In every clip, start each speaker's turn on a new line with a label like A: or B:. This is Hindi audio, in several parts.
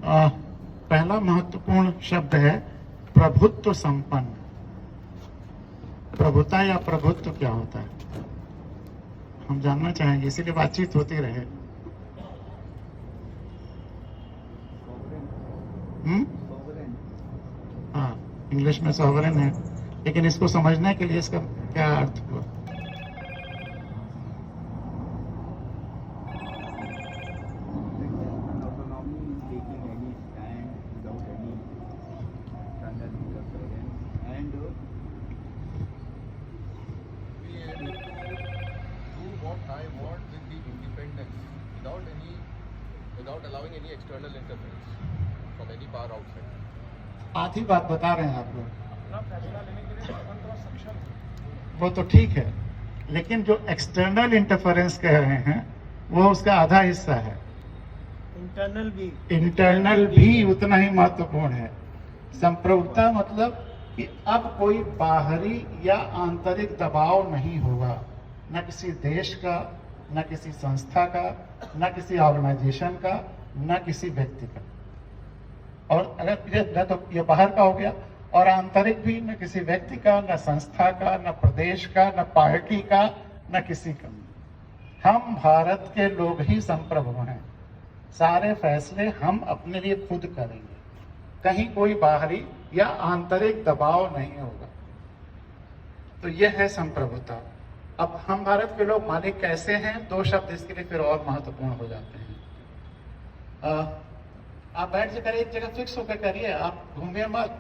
A: पहला महत्वपूर्ण शब्द है प्रभुत्व संपन्न। प्रभुता या प्रभुत्व क्या होता है हम जानना चाहेंगे, इसीलिए बातचीत होती रहे। हाँ, इंग्लिश में सॉवरेन है, लेकिन इसको समझने के लिए इसका क्या अर्थ हुआ?
B: Without allowing any external interference from any power outside.
A: आधी बात बता रहे हैं आप लोग।
C: अपना फैसला लेने के लिए स्वतंत्र और सक्षम है।
A: वो तो ठीक है, लेकिन जो एक्सटर्नल इंटरफेरेंस कह रहे हैं वो उसका आधा हिस्सा है। इंटरनल भी उतना ही महत्वपूर्ण है। संप्रभुता मतलब कि अब कोई बाहरी या आंतरिक दबाव नहीं होगा, न किसी देश का, न किसी संस्था का, न किसी ऑर्गेनाइजेशन का, न किसी व्यक्ति का। और अगर तो ये बाहर का हो गया, और आंतरिक भी न किसी व्यक्ति का, न संस्था का, न प्रदेश का, न पार्टी का, न किसी का। हम भारत के लोग ही संप्रभु हैं। सारे फैसले हम अपने लिए खुद करेंगे, कहीं कोई बाहरी या आंतरिक दबाव नहीं होगा। तो यह है संप्रभुता। अब हम भारत के लोग मालिक कैसे हैं, दो शब्द इसके लिए फिर और महत्वपूर्ण हो जाते हैं। आप बैठ जाकर एक जगह फिक्स होकर करिए, आप घूमिए मत।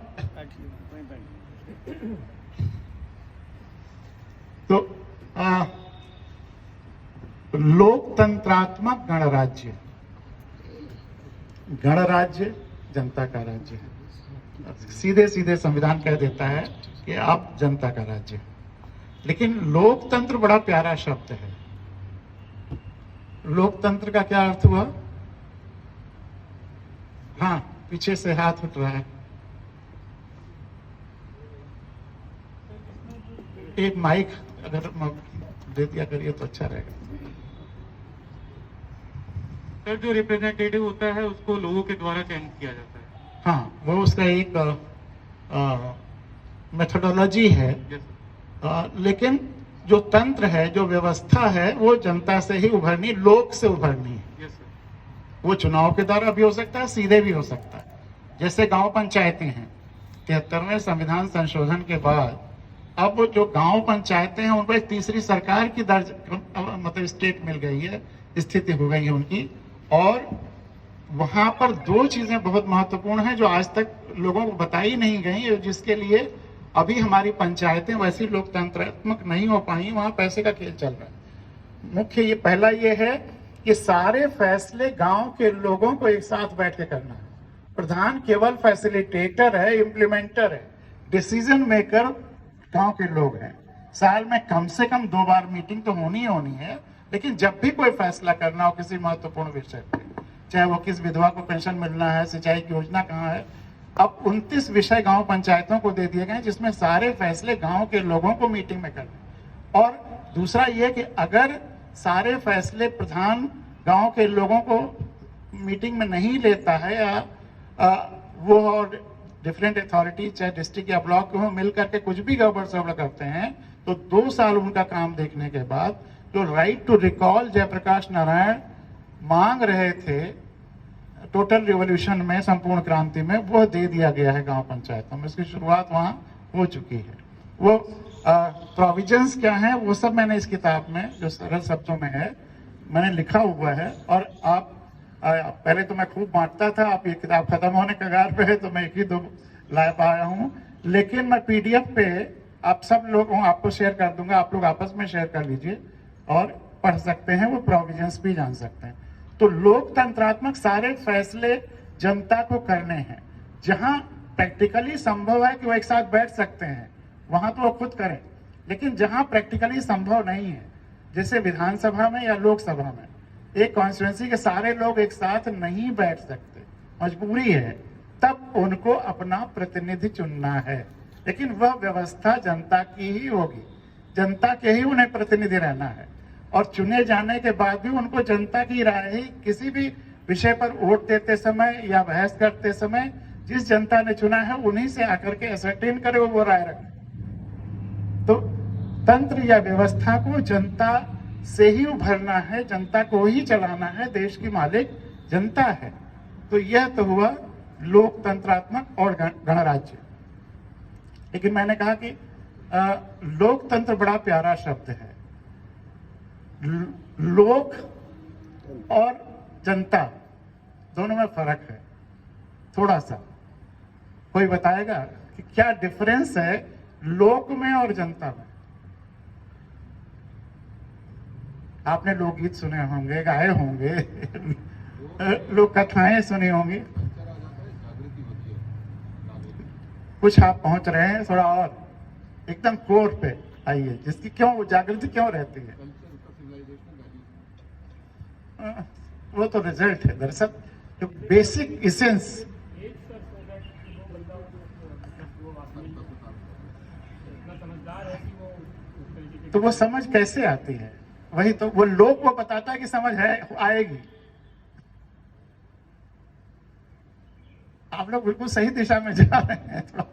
A: तो लोकतंत्रात्मक गणराज्य, गणराज्य जनता का राज्य है। सीधे सीधे संविधान कह देता है कि आप जनता का राज्य। लेकिन लोकतंत्र बड़ा प्यारा शब्द है। लोकतंत्र का क्या अर्थ हुआ? हाँ, पीछे से हाथ उठ रहा है। एक माइक अगर दे दिया करिए तो अच्छा रहेगा।
D: सर, जो रिप्रेजेंटेटिव होता है उसको लोगों के द्वारा चयन किया जाता है।
A: हाँ, वो उसका एक मेथोडोलॉजी है। लेकिन जो तंत्र है, जो व्यवस्था है, वो जनता से ही उभरनी, लोक से उभरनी है। वो चुनाव के द्वारा भी हो सकता है, सीधे भी हो सकता है। जैसे गांव पंचायतें हैं, 73वें संविधान संशोधन के बाद अब जो गांव पंचायतें हैं उनको एक तीसरी सरकार की मतलब स्टेट मिल गई है, स्थिति हो गई है उनकी। और वहां पर दो चीजें बहुत महत्वपूर्ण हैं जो आज तक लोगों को बताई नहीं गई, जिसके लिए अभी हमारी पंचायतें वैसी लोकतंत्रात्मक नहीं हो पाई। वहां पैसे का खेल चल रहा है। मुख्य ये पहला ये है कि सारे फैसले गांव के लोगों को एक साथ बैठ के करना है। प्रधान केवल फैसिलिटेटर है, इम्प्लीमेंटर है, डिसीजन मेकर गांव के लोग हैं। साल में कम से कम 2 बार मीटिंग तो होनी ही होनी है, लेकिन जब भी कोई फैसला करना हो किसी महत्वपूर्ण विषय पे, चाहे वो किस विधवा को पेंशन मिलना है, सिंचाई की योजना कहाँ है, अब 29 विषय गांव पंचायतों को दे दिए गए, जिसमें सारे फैसले गांव के लोगों को मीटिंग में करने। और दूसरा ये कि अगर सारे फैसले प्रधान गांव के लोगों को मीटिंग में नहीं लेता है, या वो और डिफरेंट अथॉरिटी चाहे डिस्ट्रिक्ट या ब्लॉक के हो मिल करके कुछ भी गड़बड़ सड़बड़ करते हैं, तो 2 साल उनका काम देखने के बाद जो right to recall Jayaprakash Narayan मांग रहे थे टोटल रिवॉल्यूशन में, संपूर्ण क्रांति में, वो दे दिया गया है गांव पंचायतों में। इसकी शुरुआत वहां हो चुकी है। वो प्रोविजंस क्या है वो सब मैंने इस किताब में जो सरल शब्दों में है मैंने लिखा हुआ है। और आप पहले तो मैं खूब बांटता था, आप ये किताब खत्म होने कगार पे है तो मैं 1 ही 2 ला पाया हूँ, लेकिन मैं PDF पे आप सब लोगों आपको शेयर कर दूंगा, आप लोग आपस में शेयर कर लीजिए और पढ़ सकते हैं, वो प्रोविजंस भी जान सकते हैं। तो लोकतंत्रात्मक सारे फैसले जनता को करने हैं। जहां प्रैक्टिकली संभव है कि वो एक साथ बैठ सकते हैं, वहां तो वो खुद करें, लेकिन जहां प्रैक्टिकली संभव नहीं है, जैसे विधानसभा में या लोकसभा में, एक कॉन्स्टिट्यूएंसी के सारे लोग एक साथ नहीं बैठ सकते, मजबूरी है, तब उनको अपना प्रतिनिधि चुनना है। लेकिन वह व्यवस्था जनता की ही होगी, जनता के ही उन्हें प्रतिनिधि रहना है। और चुने जाने के बाद भी उनको जनता की राय ही, किसी भी विषय पर वोट देते समय या बहस करते समय जिस जनता ने चुना है उन्हीं से आकर के असरटेन करे वो राय रखें। तो तंत्र या व्यवस्था को जनता से ही उभरना है, जनता को ही चलाना है, देश की मालिक जनता है। तो यह तो हुआ लोकतंत्रात्मक और गणराज्य। लेकिन मैंने कहा कि लोकतंत्र बड़ा प्यारा शब्द है। लोक और जनता दोनों में फर्क है थोड़ा सा। कोई बताएगा कि क्या डिफरेंस है लोक में और जनता में? आपने लोकगीत सुने होंगे, गाए होंगे, लोक कथाएं सुनी होंगी। कुछ आप पहुंच रहे हैं थोड़ा और एकदम कोर पे आइए, जिसकी क्यों जागृति क्यों रहती है। वो तो रिजल्ट है दरअसल, जो बेसिक इसेंस। तो वो समझ कैसे आती है? वही तो वो लोग को बताता है कि समझ है आएगी। आप लोग बिल्कुल सही दिशा में जा रहे हैं। थोड़ा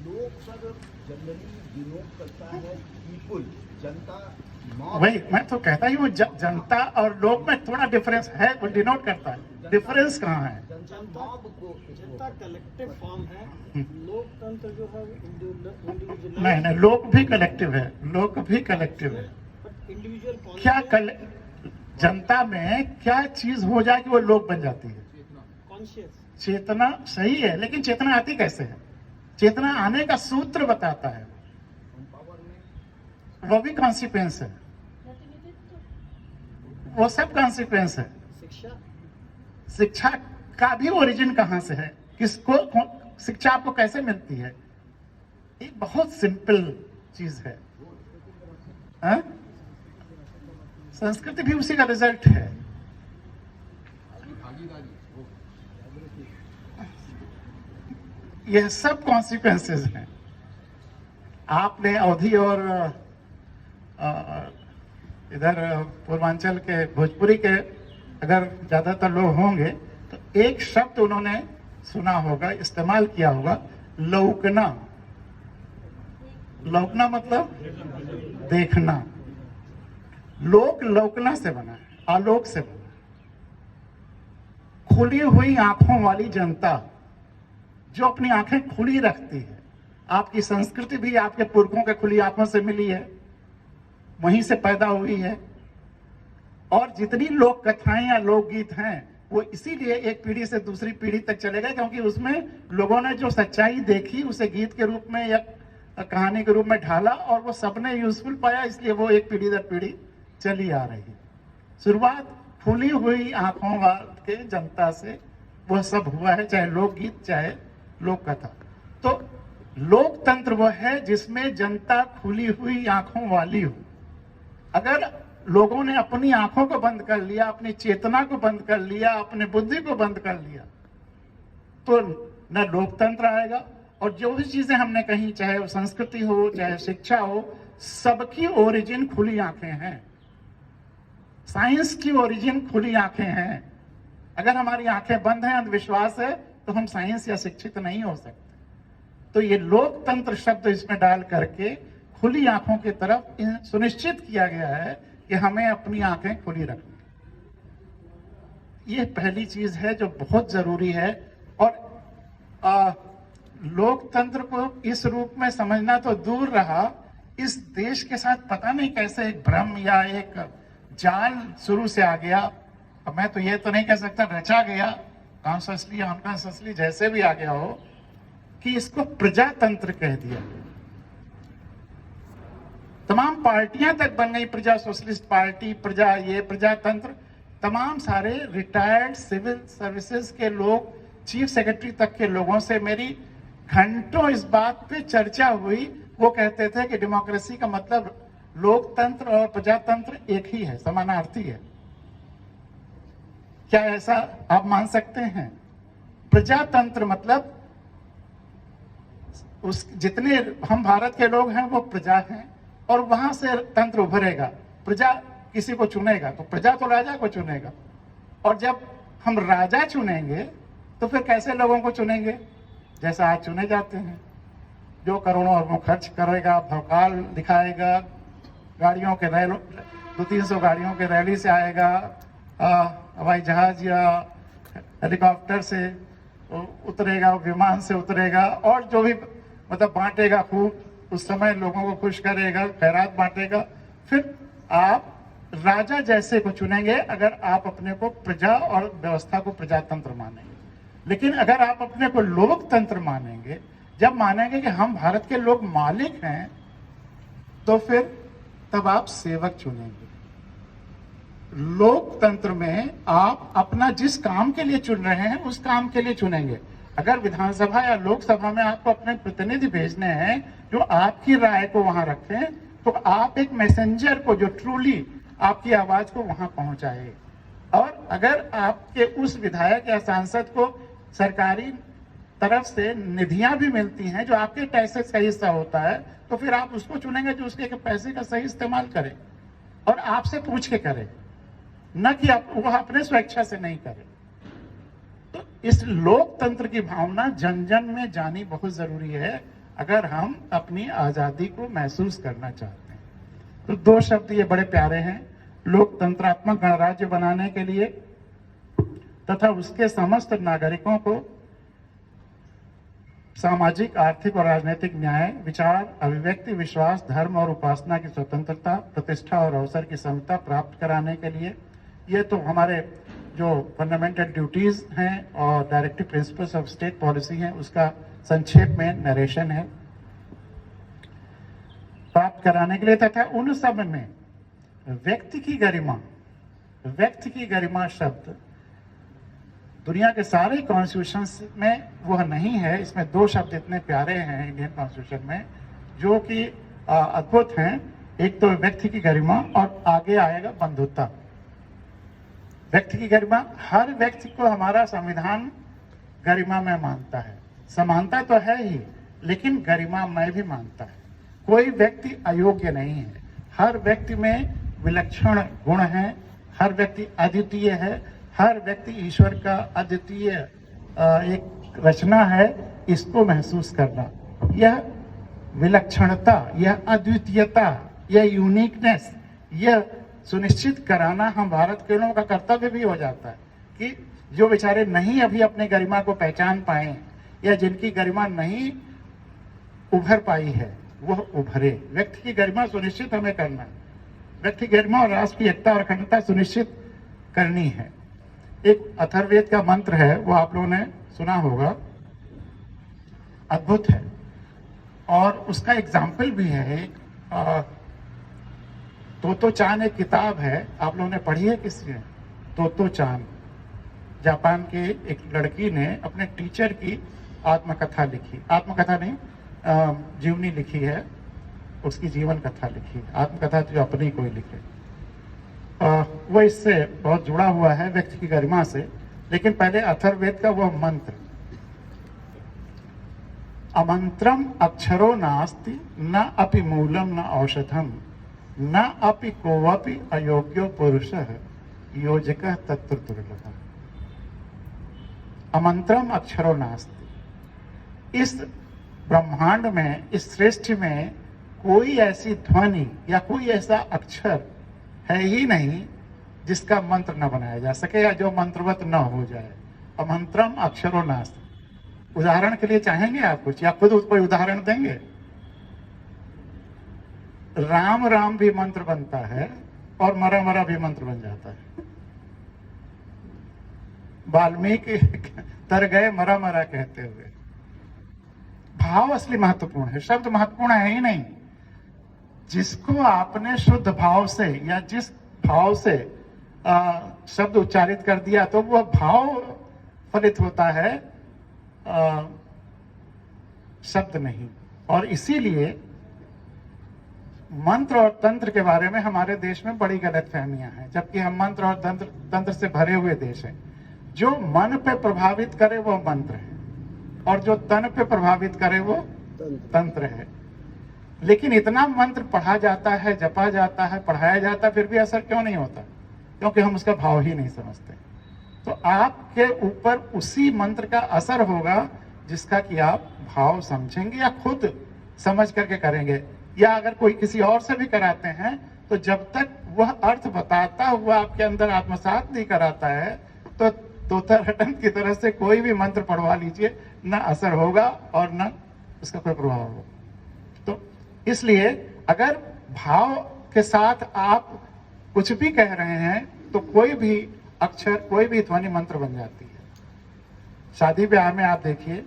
E: लोग सर जनरली डिनोट करता है पीपुल, जनता,
A: वही मैं तो कहता ही हूँ, जनता और लोग में थोड़ा डिफरेंस है, वो डिनोट करता है। डिफरेंस कहाँ है?
C: जनता कलेक्टिव फॉर्म है, लोकतंत्र जो है इंडिविजुअल।
A: नहीं, लोग भी कलेक्टिव है, लोग भी कलेक्टिव है।
C: इंडिविजुअल
A: क्या जनता में क्या चीज हो जाए कि वो लोग बन जाती है?
C: कॉन्शियस
A: चेतना सही है, लेकिन चेतना आती कैसे है? चेतना आने का सूत्र बताता है, वो भी कॉन्सिक्वेंस है, वो सब कॉन्सिक्वेंस है। शिक्षा का भी ओरिजिन कहां से है? किसको शिक्षा आपको कैसे मिलती है? एक बहुत सिंपल चीज है। हा? संस्कृति भी उसी का रिजल्ट है। यह सब कॉन्सिक्वेंसेस हैं। आपने अवधि और इधर पूर्वांचल के भोजपुरी के अगर ज्यादातर लोग होंगे तो एक शब्द उन्होंने सुना होगा, इस्तेमाल किया होगा, लौकना। लौकना मतलब देखना। लोक लौकना से बना है, आलोक से बना। खुली हुई आंखों वाली जनता जो अपनी आंखें खुली रखती है। आपकी संस्कृति भी आपके पुरखों के खुली आंखों से मिली है, वहीं से पैदा हुई है। और जितनी लोक कथाएं या लोकगीत हैं वो इसीलिए एक पीढ़ी से दूसरी पीढ़ी तक चले गए, क्योंकि उसमें लोगों ने जो सच्चाई देखी उसे गीत के रूप में या कहानी के रूप में ढाला और वो सबने यूजफुल पाया, इसलिए वो एक पीढ़ी दर पीढ़ी चली आ रही है। शुरुआत खुली हुई आंखों के जनता से वह सब हुआ है, चाहे लोकगीत चाहे लोक कथा। तो लोकतंत्र वह है जिसमें जनता खुली हुई आंखों वाली हो। अगर लोगों ने अपनी आंखों को बंद कर लिया, अपनी चेतना को बंद कर लिया, अपने बुद्धि को बंद कर लिया, तो न लोकतंत्र आएगा। और जो भी चीजें हमने कही, चाहे वो संस्कृति हो चाहे शिक्षा हो, सबकी ओरिजिन खुली आंखें हैं। साइंस की ओरिजिन खुली आंखें हैं। अगर हमारी आंखें बंद हैं, अंधविश्वास है, तो हम साइंस या शिक्षित नहीं हो सकते। तो ये लोकतंत्र शब्द इसमें डाल करके खुली आंखों की तरफ सुनिश्चित किया गया है कि हमें अपनी आंखें खुली रखनी। ये पहली चीज है जो बहुत जरूरी है। और लोकतंत्र को इस रूप में समझना तो दूर रहा, इस देश के साथ पता नहीं कैसे एक भ्रम या एक जाल शुरू से आ गया। अब मैं तो ये तो नहीं कह सकता रचा गया, कॉन्शियसली अनकॉन्शियसली जैसे भी आ गया हो, कि इसको प्रजातंत्र कह दिया। तमाम पार्टियां तक बन गई, प्रजा सोशलिस्ट पार्टी, प्रजा ये प्रजातंत्र। तमाम सारे रिटायर्ड सिविल सर्विसेज के लोग, चीफ सेक्रेटरी तक के लोगों से मेरी घंटों इस बात पे चर्चा हुई। वो कहते थे कि डेमोक्रेसी का मतलब लोकतंत्र और प्रजातंत्र एक ही है, समानार्थी है। क्या ऐसा आप मान सकते हैं? प्रजातंत्र मतलब उस जितने हम भारत के लोग हैं वो प्रजा हैं, और वहां से तंत्र उभरेगा। प्रजा किसी को चुनेगा तो प्रजा तो राजा को चुनेगा, और जब हम राजा चुनेंगे तो फिर कैसे लोगों को चुनेंगे? जैसा आज चुने जाते हैं, जो करोड़ों अरबों खर्च करेगा, भौकाल दिखाएगा, गाड़ियों के रैल 200-300 गाड़ियों के रैली से आएगा, हवाई जहाज या हेलीकॉप्टर से उतरेगा, विमान से उतरेगा, और जो भी मतलब बांटेगा खूब, उस समय लोगों को खुश करेगा, खैरात बांटेगा। फिर आप राजा जैसे को चुनेंगे अगर आप अपने को प्रजा और व्यवस्था को प्रजातंत्र मानेंगे। लेकिन अगर आप अपने को लोकतंत्र मानेंगे, जब मानेंगे कि हम भारत के लोग मालिक हैं, तो फिर तब आप सेवक चुनेंगे। लोकतंत्र में आप अपना जिस काम के लिए चुन रहे हैं उस काम के लिए चुनेंगे। अगर विधानसभा या लोकसभा में आपको अपने प्रतिनिधि भेजने हैं जो आपकी राय को वहां रखें, तो आप एक मैसेंजर को जो ट्रूली आपकी आवाज को वहां पहुंचाए। और अगर आपके उस विधायक या सांसद को सरकारी तरफ से निधियां भी मिलती हैं जो आपके टैक्सेस का हिस्सा होता है, तो फिर आप उसको चुनेंगे जो उसके पैसे का सही इस्तेमाल करे और आपसे पूछ के करे, न कि आप वह अपने स्वेच्छा से नहीं करे। तो इस लोकतंत्र की भावना जन जन में जानी बहुत जरूरी है अगर हम अपनी आजादी को महसूस करना चाहते हैं। तो 2 शब्द ये बड़े प्यारे हैं, लोकतंत्रात्मक गणराज्य बनाने के लिए तथा उसके समस्त नागरिकों को सामाजिक, आर्थिक और राजनीतिक न्याय, विचार, अभिव्यक्ति, विश्वास, धर्म और उपासना की स्वतंत्रता, प्रतिष्ठा और अवसर की समता प्राप्त कराने के लिए। ये तो हमारे जो फंडामेंटल ड्यूटीज हैं और directive principles of state policy हैं उसका संक्षेप में नरेशन है। प्राप्त कराने के लिए तथा उन सब में व्यक्ति की गरिमा शब्द दुनिया के सारे कॉन्स्टिट्यूशन में वह नहीं है। इसमें 2 शब्द इतने प्यारे हैं इंडियन कॉन्स्टिट्यूशन में जो कि अद्भुत हैं। एक तो व्यक्ति की गरिमा और आगे आएगा बंधुता। व्यक्ति की गरिमा, हर व्यक्ति को हमारा संविधान गरिमा में मानता है। समानता तो है ही, लेकिन गरिमा में भी मानता है। कोई व्यक्ति अयोग्य नहीं है, हर व्यक्ति में विलक्षण गुण है, हर व्यक्ति अद्वितीय है, हर व्यक्ति ईश्वर का अद्वितीय एक रचना है। इसको महसूस करना, यह विलक्षणता, यह अद्वितीयता, यह यूनिकनेस, यह सुनिश्चित कराना हम भारत के लोगों का कर्तव्य भी हो जाता है कि जो बेचारे नहीं अभी अपने गरिमा को पहचान पाए या जिनकी गरिमा नहीं उभर पाई है वह उभरे। व्यक्ति की गरिमा सुनिश्चित हमें करना है, व्यक्ति की गरिमा और राष्ट्र की एकता और अखंडता सुनिश्चित करनी है। एक अथर्ववेद का मंत्र है, वो आप लोगों ने सुना होगा, अद्भुत है और उसका एग्जाम्पल भी है। तोतो चान एक किताब है, आप लोगों ने पढ़ी है किसी ने? तोतो चान, जापान के एक लड़की ने अपने टीचर की आत्मकथा लिखी, आत्मकथा नहीं जीवनी लिखी है, उसकी जीवन कथा लिखी। आत्मकथा तो अपनी कोई लिखे, वो इससे बहुत जुड़ा हुआ है व्यक्ति की गरिमा से। लेकिन पहले अथर्ववेद का वह मंत्र, अमंत्रम अक्षरो नास्ति न अपि मूलम न औषधम न अपि कोवपि अयोग्यो पुरुषः योजकः तत्र दुर्लभम्। अमंत्रम अक्षरो नास्ति, इस ब्रह्मांड में, इस सृष्टि में कोई ऐसी ध्वनि या कोई ऐसा अक्षर है ही नहीं जिसका मंत्र न बनाया जा सके या जो मंत्रवत न हो जाए। अमंत्रम अक्षरो नास्ति। उदाहरण के लिए चाहेंगे आप कुछ या खुद कोई उदाहरण देंगे? राम राम भी मंत्र बनता है और मरा मरा भी मंत्र बन जाता है। वाल्मीकि तर गए मरा मरा कहते हुए। भाव असली महत्वपूर्ण है, शब्द महत्वपूर्ण है ही नहीं। जिसको आपने शुद्ध भाव से या जिस भाव से शब्द उच्चारित कर दिया तो वह भाव फलित होता है, शब्द नहीं। और इसीलिए मंत्र और तंत्र के बारे में हमारे देश में बड़ी गलतफहमियां हैं, जबकि हम मंत्र और तंत्र से भरे हुए देश हैं। जो मन पे प्रभावित करे वो मंत्र है और जो तन पे प्रभावित करे वो तंत्र है। लेकिन इतना मंत्र पढ़ा जाता है, जपा जाता है, पढ़ाया जाता है, फिर भी असर क्यों नहीं होता? क्योंकि हम उसका भाव ही नहीं समझते। तो आपके ऊपर उसी मंत्र का असर होगा जिसका कि आप भाव समझेंगे या खुद समझ करके करेंगे, या अगर कोई किसी और से भी कराते हैं तो जब तक वह अर्थ बताता हुआ आपके अंदर आत्मसात नहीं कराता है तो तोता रटन की तरह से कोई भी मंत्र पढ़वा लीजिए, ना असर होगा और ना उसका कोई प्रभाव होगा। तो इसलिए अगर भाव के साथ आप कुछ भी कह रहे हैं तो कोई भी अक्षर, कोई भी ध्वनि मंत्र बन जाती है। शादी ब्याह में आप देखिए,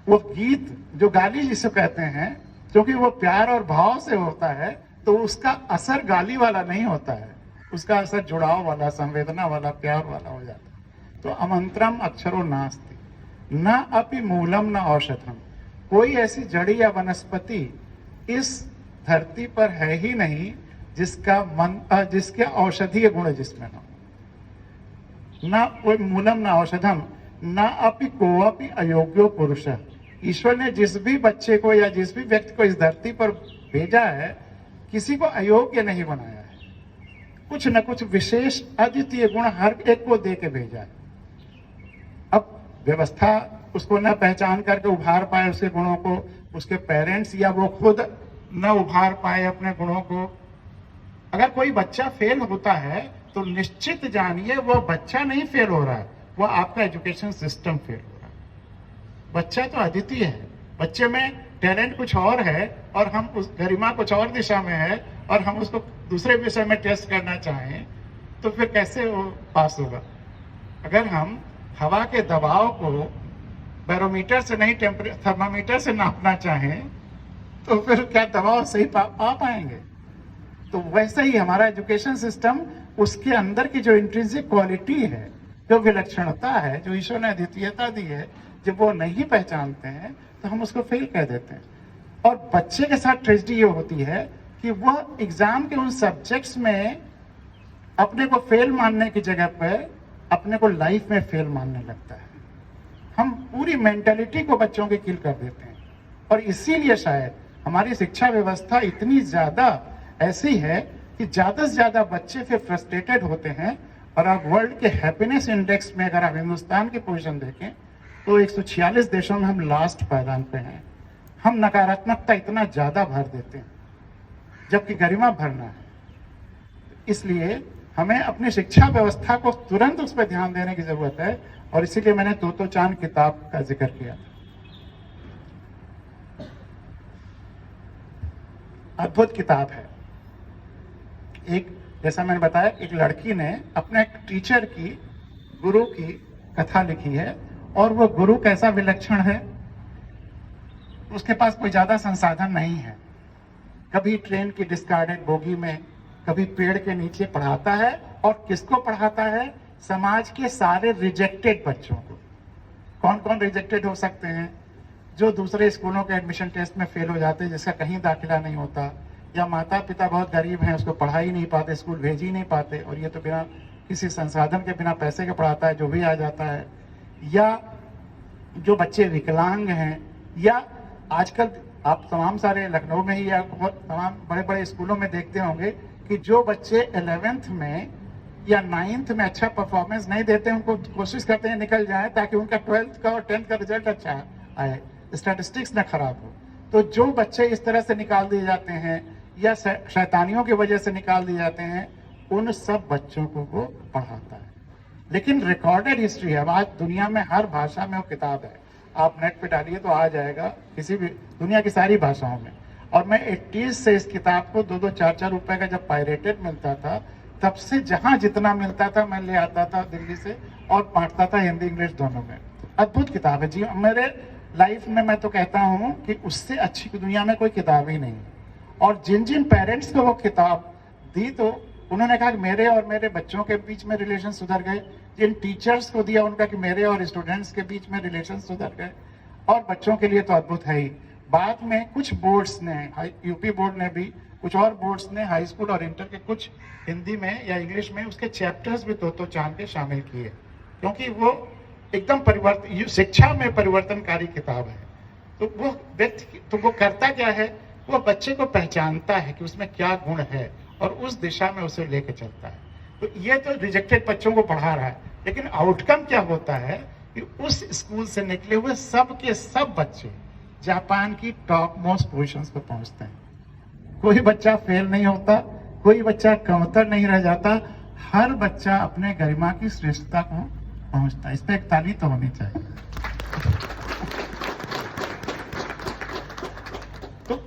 A: वो गीत जो गाली जिसे कहते हैं, क्योंकि वो प्यार और भाव से होता है तो उसका असर गाली वाला नहीं होता है, उसका असर जुड़ाव वाला, संवेदना वाला, प्यार वाला हो जाता है। तो अमंत्रम अक्षरो नास्ति न अपि मूलम न औषधम, कोई ऐसी जड़ी या वनस्पति इस धरती पर है ही नहीं जिसके औषधीय गुण जिसमें न कोई मूलम न औषधम न अपि कोअपि अयोग्यो पुरुष। ईश्वर ने जिस भी बच्चे को या जिस भी व्यक्ति को इस धरती पर भेजा है, किसी को अयोग्य नहीं बनाया है। कुछ न कुछ विशेष अद्वितीय गुण हर एक को दे के भेजा है। अब व्यवस्था उसको न पहचान करके उभार पाए उसके गुणों को, उसके पेरेंट्स या वो खुद न उभार पाए अपने गुणों को। अगर कोई बच्चा फेल होता है तो निश्चित जानिए वो बच्चा नहीं फेल हो रहा है, वो आपका एजुकेशन सिस्टम फेल हो रहा है। बच्चा तो अद्वितीय है, बच्चे में टैलेंट कुछ और है और हम उस गरिमा कुछ और दिशा में है और हम उसको दूसरे विषय में टेस्ट करना चाहें तो फिर कैसे वो पास होगा? अगर हम हवा के दबाव को बैरोमीटर से नहीं थर्मामीटर से नापना चाहें तो फिर क्या दबाव सही पा पाएंगे? तो वैसे ही हमारा एजुकेशन सिस्टम, उसके अंदर की जो इंट्रिंसिक क्वालिटी है, जो विलक्षणता है, जो ईश्वर ने अद्वितीयता दी है, जब वो नहीं पहचानते हैं तो हम उसको फेल कह देते हैं। और बच्चे के साथ ट्रेजेडी ये होती है कि वह एग्जाम के उन सब्जेक्ट्स में अपने को फेल मानने की जगह पर अपने को लाइफ में फेल मानने लगता है। हम पूरी मेंटालिटी को बच्चों की किल कर देते हैं और इसीलिए शायद हमारी शिक्षा व्यवस्था इतनी ज्यादा ऐसी है कि ज्यादा से ज्यादा बच्चे फिर फ्रस्ट्रेटेड होते हैं। और आप वर्ल्ड के हैप्पीनेस इंडेक्स में अगर आप हिंदुस्तान की पोजीशन देखें तो 146 देशों में हम लास्ट पायदान पे हैं। हम नकारात्मकता इतना ज्यादा भर देते हैं जबकि गरिमा भरना है। इसलिए हमें अपनी शिक्षा व्यवस्था को तुरंत उस पर ध्यान देने की जरूरत है और इसीलिए मैंने तोतो चांद किताब का जिक्र किया था। अद्भुत किताब है। एक, जैसा मैंने बताया, एक लड़की ने अपने एक टीचर की, गुरु की कथा लिखी है और वो गुरु कैसा विलक्षण है। उसके पास कोई ज्यादा संसाधन नहीं है, कभी ट्रेन की डिस्कार्डेड बोगी में, कभी पेड़ के नीचे पढ़ाता है। और किसको पढ़ाता है? समाज के सारे रिजेक्टेड बच्चों को। कौन कौन रिजेक्टेड हो सकते हैं? जो दूसरे स्कूलों के एडमिशन टेस्ट में फेल हो जाते हैं, जिसका कहीं दाखिला नहीं होता, या माता पिता बहुत गरीब हैं, उसको पढ़ा ही नहीं पाते, स्कूल भेज ही नहीं पाते, और ये तो बिना किसी संसाधन के, बिना पैसे के पढ़ाता है, जो भी आ जाता है। या जो बच्चे विकलांग हैं, या आजकल आप तमाम सारे लखनऊ में ही या तमाम बड़े बड़े स्कूलों में देखते होंगे कि जो बच्चे 11th में या 9th में अच्छा परफॉर्मेंस नहीं देते, उनको कोशिश करते हैं निकल जाए ताकि उनका 12th का और 10th का रिजल्ट अच्छा आए, स्टैटिस्टिक्स ना खराब हो। तो जो बच्चे इस तरह से निकाल दिए जाते हैं या शैतानियों की वजह से निकाल दिए जाते हैं, उन सब बच्चों को वो पढ़ाता है। लेकिन रिकॉर्डेड हिस्ट्री है, आज दुनिया में हर भाषा में वो किताब है, आप नेट पे डालिए तो आ जाएगा, किसी भी दुनिया की सारी भाषाओं में। और मैं 80s से इस किताब को 2-2, 4-4 रुपए का जब पायरेटेड मिलता था, तब से जहां जितना मिलता था मैं ले आता था दिल्ली से और पढ़ता था, हिंदी इंग्लिश दोनों में। अद्भुत किताब है जी। मेरे लाइफ में मैं तो कहता हूं कि उससे अच्छी दुनिया में कोई किताब ही नहीं। और जिन जिन पेरेंट्स को वो किताब दी तो उन्होंने कहा कि मेरे और मेरे बच्चों के बीच में रिलेशन सुधर गए। जिन टीचर्स को दिया उनका कि मेरे और स्टूडेंट्स के बीच में रिलेशन सुधर गए। और बच्चों के लिए तो अद्भुत है ही। बाद में कुछ बोर्ड्स ने, यूपी बोर्ड ने भी, कुछ और बोर्ड्स ने हाई स्कूल और इंटर के कुछ हिंदी में या इंग्लिश में उसके चैप्टर्स भी तोतो चांद के शामिल किए, क्योंकि वो एकदम शिक्षा में परिवर्तनकारी किताब है। तो वो व्यक्ति तो वो करता क्या है, वो बच्चे को पहचानता है कि उसमें क्या गुण है और उस दिशा में उसे लेके चलता है। तो ये तो रिजेक्टेड बच्चों को पढ़ा रहा है, लेकिन आउटकम क्या होता है कि उस स्कूल से निकले हुए सब के सब बच्चे जापान की टॉप मोस्ट पोजीशंस पे पहुंचते हैं। कोई बच्चा फेल नहीं होता, कोई बच्चा कमतर नहीं रह जाता, हर बच्चा अपने गरिमा की श्रेष्ठता को पहुंचता है। इस पे एक ताली तो होनी चाहिए। तो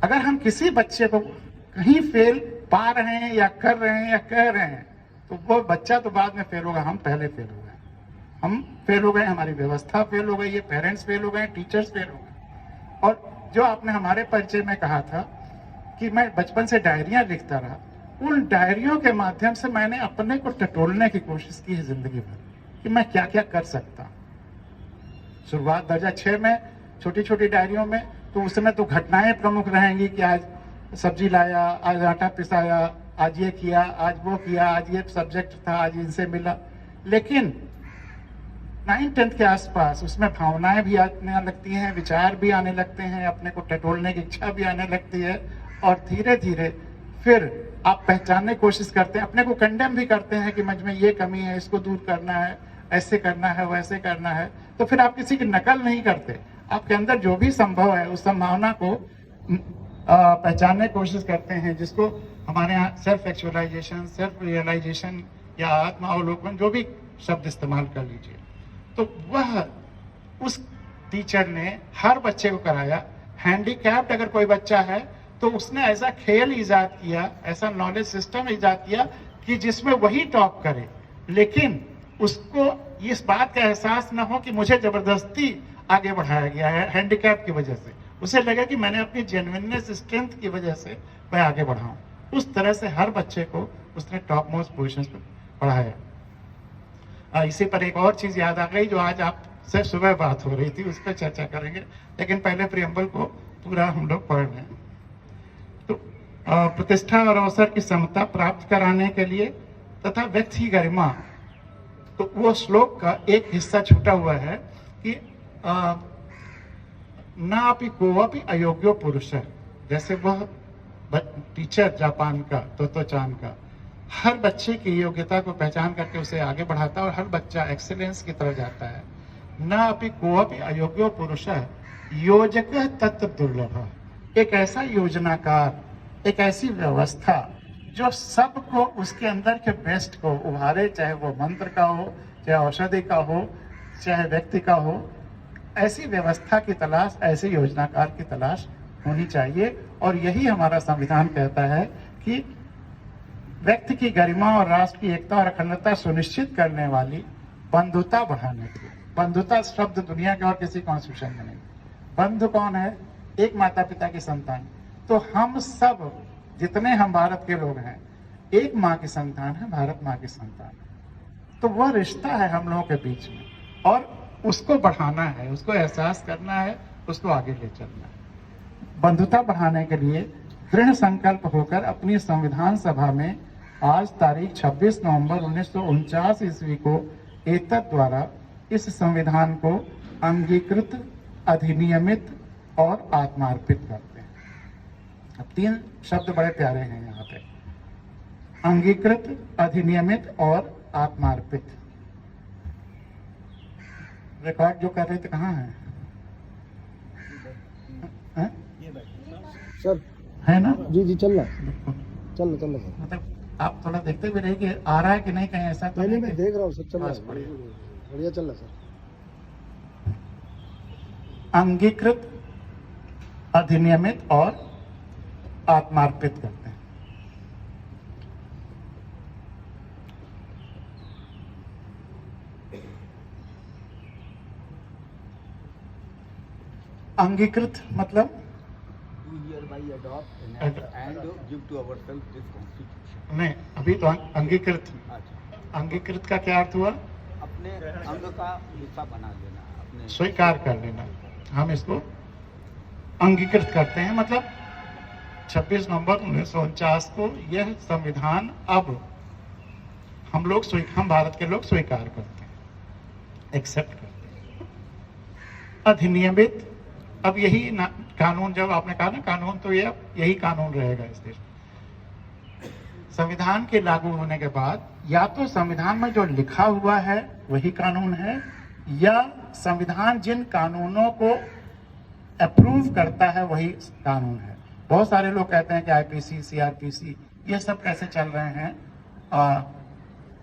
A: अगर हम किसी बच्चे को कहीं फेल पा रहे हैं या कर रहे हैं या कह रहे हैं, तो वो बच्चा तो बाद में फेल होगा, हम पहले फेल हो गए। हम फेल हो गए, हमारी व्यवस्था फेल हो गई है, पेरेंट्स फेल हो गए, टीचर्स फेल हो गए। और जो आपने हमारे परिचय में कहा था कि मैं बचपन से डायरियां लिखता रहा, उन डायरियों के माध्यम से मैंने अपने को टटोलने की कोशिश की है जिंदगी भर कि मैं क्या क्या कर सकता हूं। शुरुआत दर्जा 6 में छोटी छोटी डायरियों में, तो उसमें तो घटनाएं प्रमुख रहेंगी कि आज सब्जी लाया, आज आटा पिसाया, आज ये किया, आज वो किया, आज ये सब्जेक्ट था, आज इनसे मिला। लेकिन 9th-10th के आसपास उसमें भावनाएं भी आने लगती हैं, विचार भी आने लगते हैं, अपने को टटोलने की इच्छा भी आने लगती है, और धीरे धीरे फिर आप पहचानने की कोशिश करते हैं, अपने को कंडेम भी करते हैं कि मुझ में ये कमी है, इसको दूर करना है, ऐसे करना है, वैसे करना है। तो फिर आप किसी की नकल नहीं करते, आपके अंदर जो भी संभव है उस संभावना को पहचानने की कोशिश करते हैं, जिसको हमारे यहाँ सेल्फ एक्चुअलाइजेशन, सेल्फ रियलाइजेशन या आत्मावलोकन, जो भी शब्द इस्तेमाल कर लीजिए। तो वह उस टीचर ने हर बच्चे को कराया। हैंडीकैप्ड अगर कोई बच्चा है तो उसने ऐसा खेल इजाद किया, ऐसा नॉलेज सिस्टम इजाद किया कि जिसमें वही टॉप करे, लेकिन उसको इस बात का एहसास न हो कि मुझे जबरदस्ती आगे बढ़ाया गया है हैंडीकैप की वजह से। उसे लगा कि मैंने अपनी जेन्युइननेस, स्ट्रेंथ की वजह से मैं आगे बढ़ाऊं। उस तरह से हर बच्चे को उसने टॉप मोस्ट पोजीशंस पे पढ़ाया। इसी पर एक और चीज याद आ गई जो आज आपसे सुबह बात हो रही थी, उस पर चर्चा करेंगे, लेकिन पहले प्रियम्बल को पूरा हम लोग पढ़ लें। तो प्रतिष्ठा और अवसर की समता प्राप्त कराने के लिए तथा व्यक्ति की गरिमा, तो वो श्लोक का एक हिस्सा छूटा हुआ है कि ना अपि कोऽपि अयोग्यो पुरुष है। जैसे वह टीचर जापान का तो चान का हर बच्चे की योग्यता को पहचान करके उसे आगे बढ़ाता है और हर बच्चा एक्सीलेंस की तरफ जाता है। न अपि कोऽपि अयोग्यो पुरुष योजक तत्व दुर्लभ। एक ऐसा योजनाकार, एक ऐसी व्यवस्था जो सबको उसके अंदर के बेस्ट को उभारे, चाहे वो मंत्र का हो, चाहे औषधि का हो, चाहे व्यक्ति का हो। ऐसी व्यवस्था की तलाश, ऐसे योजनाकार की तलाश होनी चाहिए। और यही हमारा संविधान कहता है कि व्यक्ति की गरिमा और राष्ट्र की एकता और अखंडता सुनिश्चित करने वाली बंधुता बढ़ाने के लिए। बंधुता शब्द दुनिया के और किसी कॉन्स्टिट्यूशन में नहीं। बंधु कौन है? एक माता पिता की संतान। तो हम सब जितने हम भारत के लोग हैं, एक माँ की संतान है, भारत माँ की संतान है। तो वह रिश्ता है हम लोगों के बीच में, और उसको बढ़ाना है, उसको एहसास करना है, उसको आगे ले चलना है। बंधुता बढ़ाने के लिए दृढ़ संकल्प होकर अपनी संविधान सभा में आज तारीख 26 नवंबर 1949 ईस्वी को एतद द्वारा इस संविधान को अंगीकृत, अधिनियमित और आत्मार्पित करते हैं। अब 3 शब्द बड़े प्यारे हैं यहाँ पे, अंगीकृत, अधिनियमित और आत्मार्पित। रिकॉर्ड जो कर रहे थे कहाँ है?
E: सर
A: है ना?
E: जी चल रहा चल रहा सर।
A: मतलब आप थोड़ा देखते भी रहिए कि आ रहा है कि नहीं, कहीं ऐसा तो
E: नहीं, मैं
A: कि-
E: देख रहा हूँ सर, चल रहा
A: बस
E: है,
A: बढ़िया।
E: बढ़िया चल रहा है सर।
A: अंगीकृत, अधिनियमित और आत्मार्पित करते हैं। अंगीकृत मतलब
E: We hereby adopt and give to ourselves this constitution.
A: नहीं, अभी तो अंगीकृत।
E: अच्छा,
A: अंगीकृत का क्या अर्थ हुआ?
E: अपने अंग का हिस्सा बना देना, अपने
A: स्वीकार कर लेना। हम इसको अंगीकृत करते हैं, मतलब 26 नवंबर 1949 को यह संविधान अब हम भारत के लोग स्वीकार करते हैं, एक्सेप्ट करते हैं। अधिनियमित अब यही कानून, जब आपने कहा ना कानून, तो ये यही कानून रहेगा इस देश में। संविधान के लागू होने के बाद या तो संविधान में जो लिखा हुआ है वही कानून है, या संविधान जिन कानूनों को अप्रूव करता है वही कानून है। बहुत सारे लोग कहते हैं कि आईपीसी, सीआरपीसी ये सब कैसे चल रहे हैं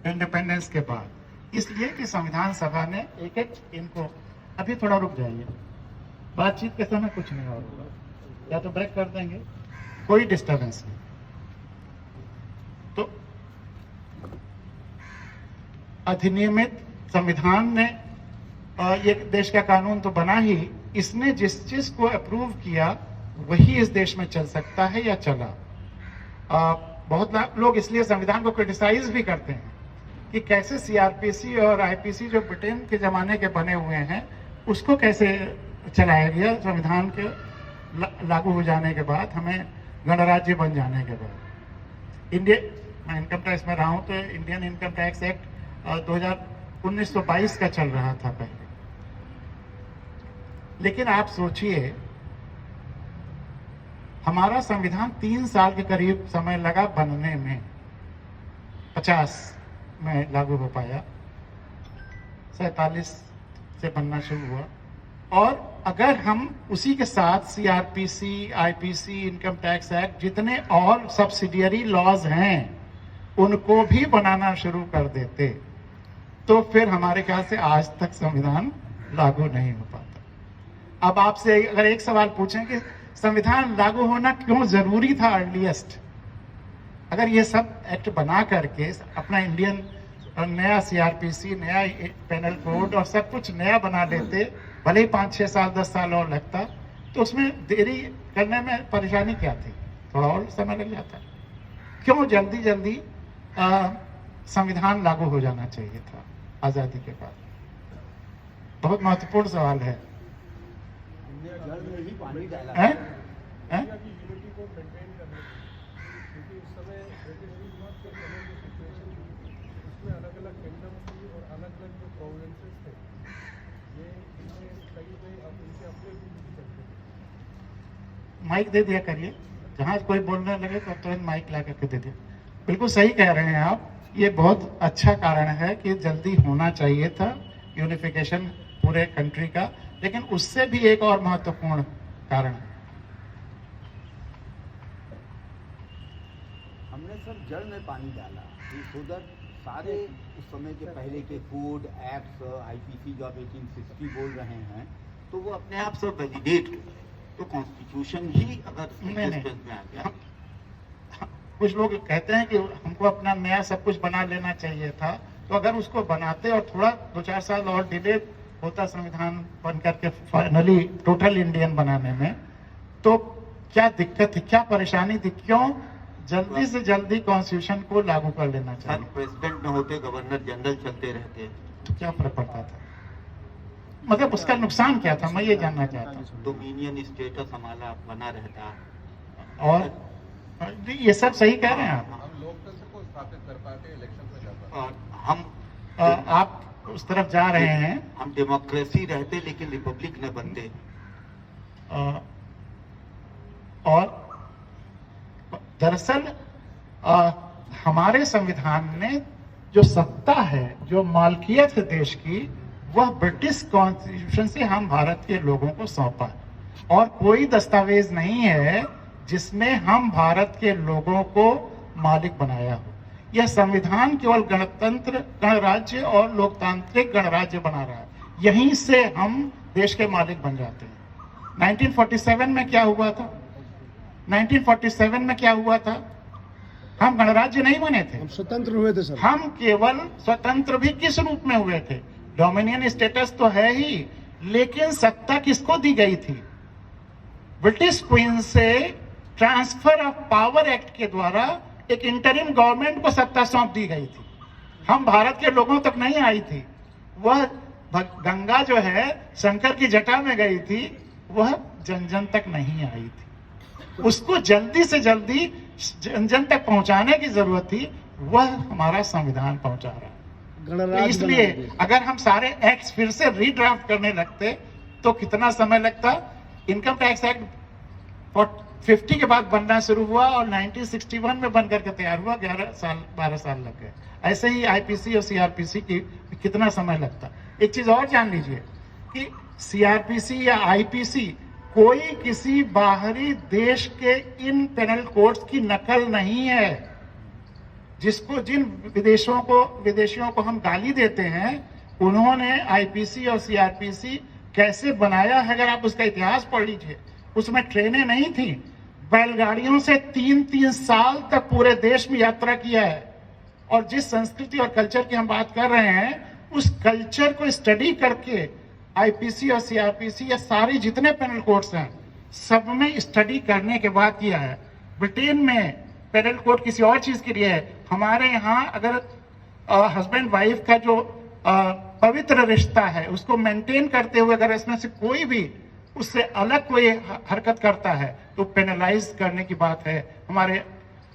A: इंडिपेंडेंस के बाद, इसलिए कि संविधान सभा ने एक एक इनको, अभी थोड़ा रुक जाइए, बातचीत के समय कुछ नहीं और होगा, या तो ब्रेक कर देंगे, कोई डिस्टर्बेंस नहीं। तो अधिनियमित संविधान ने ये देश का कानून तो बना ही, इसने जिस चीज को अप्रूव किया वही इस देश में चल सकता है या चला। बहुत लोग इसलिए संविधान को क्रिटिसाइज भी करते हैं कि कैसे सीआरपीसी और आईपीसी जो ब्रिटेन के जमाने के बने हुए हैं उसको कैसे चलाया गया संविधान के लागू हो जाने के बाद, हमें गणराज्य बन जाने के बाद। मैं इनकम टैक्स में रहा हूं, तो इंडियन इनकम टैक्स एक्ट 1922 का चल रहा था पहले। लेकिन आप सोचिए, हमारा संविधान 3 साल के करीब समय लगा बनने में, 50 में लागू हो पाया, 47 से बनना शुरू हुआ। और अगर हम उसी के साथ CrPC, IPC, income tax act, जितने और सब्सिडियरी लॉज हैं उनको भी बनाना शुरू कर देते, तो फिर हमारे ख्याल से आज तक संविधान लागू नहीं हो पाता। अब आपसे अगर एक सवाल पूछें कि संविधान लागू होना क्यों जरूरी था अर्लीस्ट, अगर ये सब एक्ट बना करके अपना इंडियन नया सीआरपीसी, नया पेनल कोड और सब कुछ नया बना लेते, भले ही 5-6 साल 10 साल और लगता, तो उसमें देरी करने में परेशानी क्या थी, थोड़ा और समय लग जाता। क्यों जल्दी जल्दी संविधान लागू हो जाना चाहिए था आजादी के बाद? बहुत महत्वपूर्ण सवाल है।
E: जल में ही पानी डाला
A: हैं? हैं?
C: इंडिया की यूनिटी को मेंटेन करने के लिए, क्योंकि उस समय ब्रिटिश के समय की सिचुएशन थी, उसमें अलग अलग किंगडम थी और अलग अलग जो प्रोविंसेस थे, ये इनमें कई में अब इनके अपने भी चलते थे।
A: माइक दे दिया करिए, जहां कोई बोलने लगे तो तुरंत माइक ला करके दे दिया। बिल्कुल सही कह रहे हैं आप, ये बहुत अच्छा कारण है कि जल्दी होना चाहिए था यूनिफिकेशन पूरे कंट्री का, लेकिन उससे भी एक और महत्वपूर्ण कारण है।
E: हमने सर जल में पानी डाला, इस उधर सारे उस समय के पहले के कोड एक्ट्स, आईपीसी जो आप 1860 बोल रहे हैं, तो वो अपने आप सब वैलिडेट हुए। तो कॉन्स्टिट्यूशन ही अगर
A: नहीं।
E: में आ गया,
A: कुछ लोग कहते हैं कि हमको अपना नया सब कुछ बना लेना चाहिए था, तो अगर उसको बनाते और थोड़ा 2-4 साल और डिले होता संविधान बन करके फाइनली टोटल इंडियन बनाने में, तो क्या दिक्कत थी, क्या परेशानी थी? क्यों जल्दी से जल्दी कॉन्स्टिट्यूशन को लागू कर लेना चाहिए?
E: प्रेसिडेंट न होते, गवर्नर जनरल चलते रहते,
A: तो क्या फर्क पड़ता था? मतलब उसका नुकसान क्या था, मैं ये जानना चाहता हूँ।
E: डोमिनियन स्टेटस हमारा बना रहता।
A: और ये सब सही कह रहे हैं आप।
B: हम लोकतंत्र को स्थापित कर पाते, इलेक्शन में जा पाते।
E: और हम
A: आप उस तरफ जा रहे हैं।
E: हम डेमोक्रेसी रहते लेकिन रिपब्लिक न बनते।
A: और दरअसल हमारे संविधान में जो सत्ता है, जो मालकियत है देश की, वह ब्रिटिश कॉन्स्टिट्यूशन से हम भारत के लोगों को सौंपा, और कोई दस्तावेज नहीं है जिसमें हम भारत के लोगों को मालिक बनाया हो। यह संविधान केवल गणतंत्र, गणराज्य और लोकतांत्रिक गणराज्य बना रहा है, यहीं से हम देश के मालिक बन जाते हैं। 1947 में क्या हुआ था? 1947 में क्या हुआ था? हम गणराज्य नहीं बने थे,
C: हम स्वतंत्र हुए थे सर।
A: हम केवल स्वतंत्र भी किस रूप में हुए थे? डोमिनियन स्टेटस तो है ही, लेकिन सत्ता किसको दी गई थी? ब्रिटिश क्वीन से ट्रांसफर ऑफ पावर एक्ट के द्वारा एक इंटरिम गवर्नमेंट को सत्ता सौंप दी गई थी। हम भारत के लोगों तक नहीं आई थी। वह गंगा जो है शंकर की जटा में गई थी, वह जन जन तक नहीं आई थी। उसको जल्दी से जल्दी जन जन तक पहुंचाने की जरूरत थी, वह हमारा संविधान पहुंचा रहा है। तो इसलिए अगर हम सारे एक्ट्स फिर से रीड्राफ्ट करने लगते तो कितना समय लगता? इनकम टैक्स एक्ट 50 के बाद बनना शुरू हुआ और 1961 में बन करके तैयार हुआ, 12 साल लग गए। ऐसे ही आईपीसी और सीआरपीसी की कितना समय लगता। एक चीज और जान लीजिए कि सीआरपीसी या आईपीसी कोई किसी बाहरी देश के इन पेनल कोड्स की नकल नहीं है। जिन विदेशियों को हम गाली देते हैं, उन्होंने आईपीसी और सीआरपीसी कैसे बनाया है, अगर आप उसका इतिहास पढ़ लीजिए। उसमें ट्रेनें नहीं थी, बैलगाड़ियों से 3-3 साल तक पूरे देश में यात्रा किया है। और जिस संस्कृति और कल्चर की हम बात कर रहे हैं, उस कल्चर को स्टडी करके आईपीसी और सीआरपीसी या सारे जितने पेनल कोड्स हैं, सब में स्टडी करने के बाद किया है। ब्रिटेन में पेनल कोड किसी और चीज के लिए है। हमारे यहाँ अगर हस्बैंड वाइफ का जो पवित्र रिश्ता है, उसको मेंटेन करते हुए अगर इसमें से कोई भी उससे अलग कोई हरकत करता है तो पेनलाइज करने की बात है। हमारे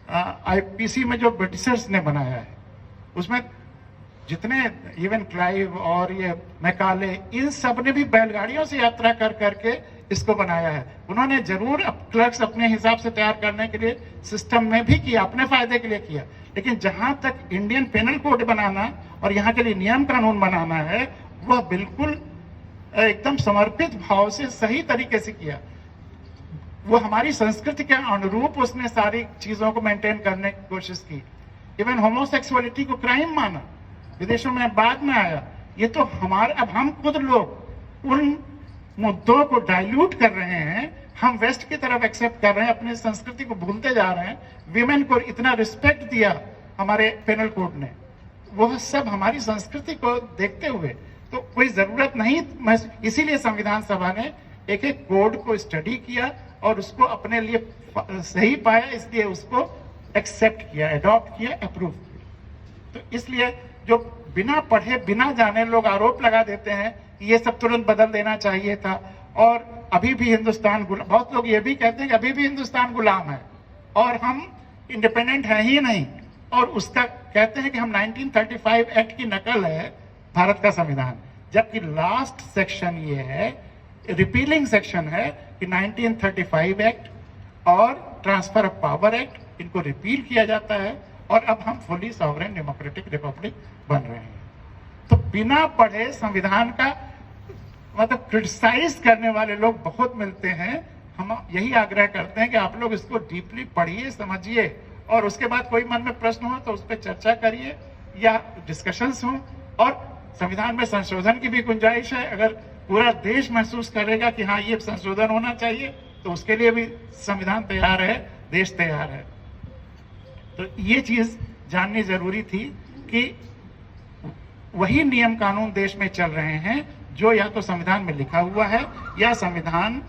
A: आईपीसी में जो ब्रिटिशर्स ने बनाया है, उसमें जितने इवन क्लाइव और ये मैकाले, इन सब ने भी बैलगाड़ियों से यात्रा कर करके इसको बनाया है। उन्होंने जरूर क्लर्क्स अपने हिसाब से तैयार करने के लिए सिस्टम में भी किया, अपने फायदे के लिए किया, लेकिन जहां तक इंडियन पेनल कोड बनाना और यहाँ के लिए नियम कानून बनाना है, वह बिल्कुल एकदम समर्पित भाव से सही तरीके से किया। वो हमारी संस्कृति के अनुरूप उसने सारी चीजों को मेंटेन करने की कोशिश की। इवन होमोसेक्सुअलिटी को क्राइम माना, विदेशों में बाद में आया। ये तो हमारे, अब हम खुद लोग उन मुद्दों को डाइल्यूट कर रहे हैं, हम वेस्ट की तरफ एक्सेप्ट कर रहे हैं, अपनी संस्कृति को भूलते जा रहे हैं। विमेन को इतना रिस्पेक्ट दिया हमारे पेनल कोड ने, वह सब हमारी संस्कृति को देखते हुए, तो कोई जरूरत नहीं। इसीलिए संविधान सभा ने एक एक कोड को स्टडी किया और उसको अपने लिए सही पाया, इसलिए उसको एक्सेप्ट किया, अडॉप्ट किया, अप्रूव किया। तो इसलिए जो बिना पढ़े बिना जाने लोग आरोप लगा देते हैं कि ये सब तुरंत बदल देना चाहिए था, और अभी भी हिंदुस्तान गुलाम, बहुत लोग ये भी कहते हैं कि अभी भी हिंदुस्तान गुलाम है और हम इंडिपेंडेंट है ही नहीं, और उसका कहते हैं कि हम 1935 एक्ट की नकल है भारत का संविधान, जबकि लास्ट सेक्शन ये है, रिपीलिंग सेक्शन है कि 1935 एक्ट और ट्रांसफर ऑफ पावर एक्ट, इनको रिपील किया जाता है और अब हम फुली सॉवरेन डेमोक्रेटिक रिपब्लिक बन रहे हैं। तो बिना पढ़े संविधान का मतलब क्रिटिसाइज करने वाले लोग बहुत मिलते हैं। हम यही आग्रह करते हैं कि आप लोग इसको डीपली पढ़िए, समझिए, और उसके बाद कोई मन में प्रश्न हो तो उस पर चर्चा करिए या डिस्कशंस हो। और संविधान में संशोधन की भी गुंजाइश है। अगर पूरा देश महसूस करेगा कि हाँ ये संशोधन होना चाहिए, तो उसके लिए भी संविधान तैयार है, देश तैयार है। तो ये चीज जाननी जरूरी थी कि वही नियम कानून देश में चल रहे हैं जो या तो संविधान में लिखा हुआ है या संविधान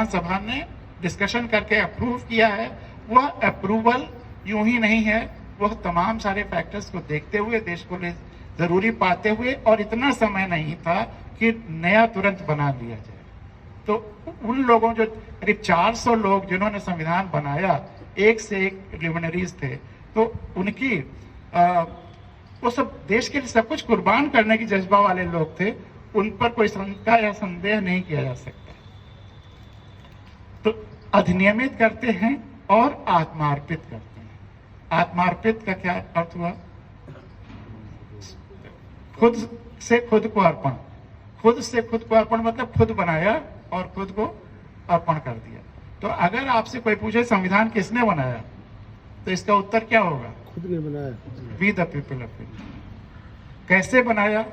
A: सभा ने डिस्कशन करके अप्रूव किया है। वह अप्रूवल यूं ही नहीं है, वह तमाम सारे फैक्टर्स को देखते हुए, देश को जरूरी पाते हुए, और इतना समय नहीं था कि नया तुरंत बना लिया जाए। तो उन लोगों, जो करीब 400 लोग जिन्होंने संविधान बनाया, एक से एक लिमिनरीज थे, तो उनकी वो सब देश के लिए सब कुछ कुर्बान करने की जज्बा वाले लोग थे, उन पर कोई शंका या संदेह नहीं किया जा सकता। तो अधिनियमित करते हैं और आत्मार्पित करते हैं। आत्मार्पित का क्या अर्थ हुआ? खुद से खुद को अर्पण। खुद से खुद को अर्पण मतलब खुद बनाया और खुद को अर्पण कर दिया। तो अगर आपसे कोई पूछे संविधान किसने बनाया, तो इसका उत्तर क्या होगा?
C: खुद ने बनाया।
A: We the people of India. कैसे बनाया?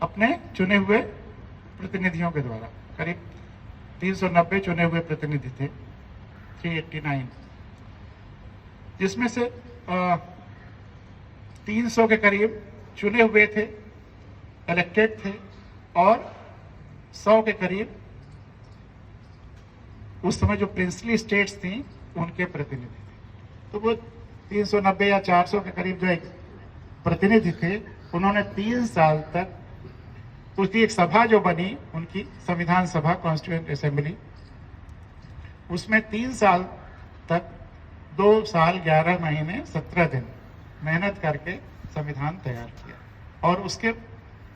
A: अपने चुने हुए प्रतिनिधियों के द्वारा। करीब 390 चुने हुए प्रतिनिधि थे, 389, जिसमें से 300 के करीब चुने हुए थे, इलेक्टेड थे, और 100 के करीब उस समय जो प्रिंसली स्टेट्स थी उनके प्रतिनिधि थे। तो वो 390 या 400 के करीब जो एक प्रतिनिधि थे, उन्होंने 3 साल तक उसकी एक सभा जो बनी, उनकी संविधान सभा, कॉन्स्टिट्यूएंट असेंबली, उसमें 3 साल तक 2 साल 11 महीने 17 दिन मेहनत करके संविधान तैयार किया। और उसके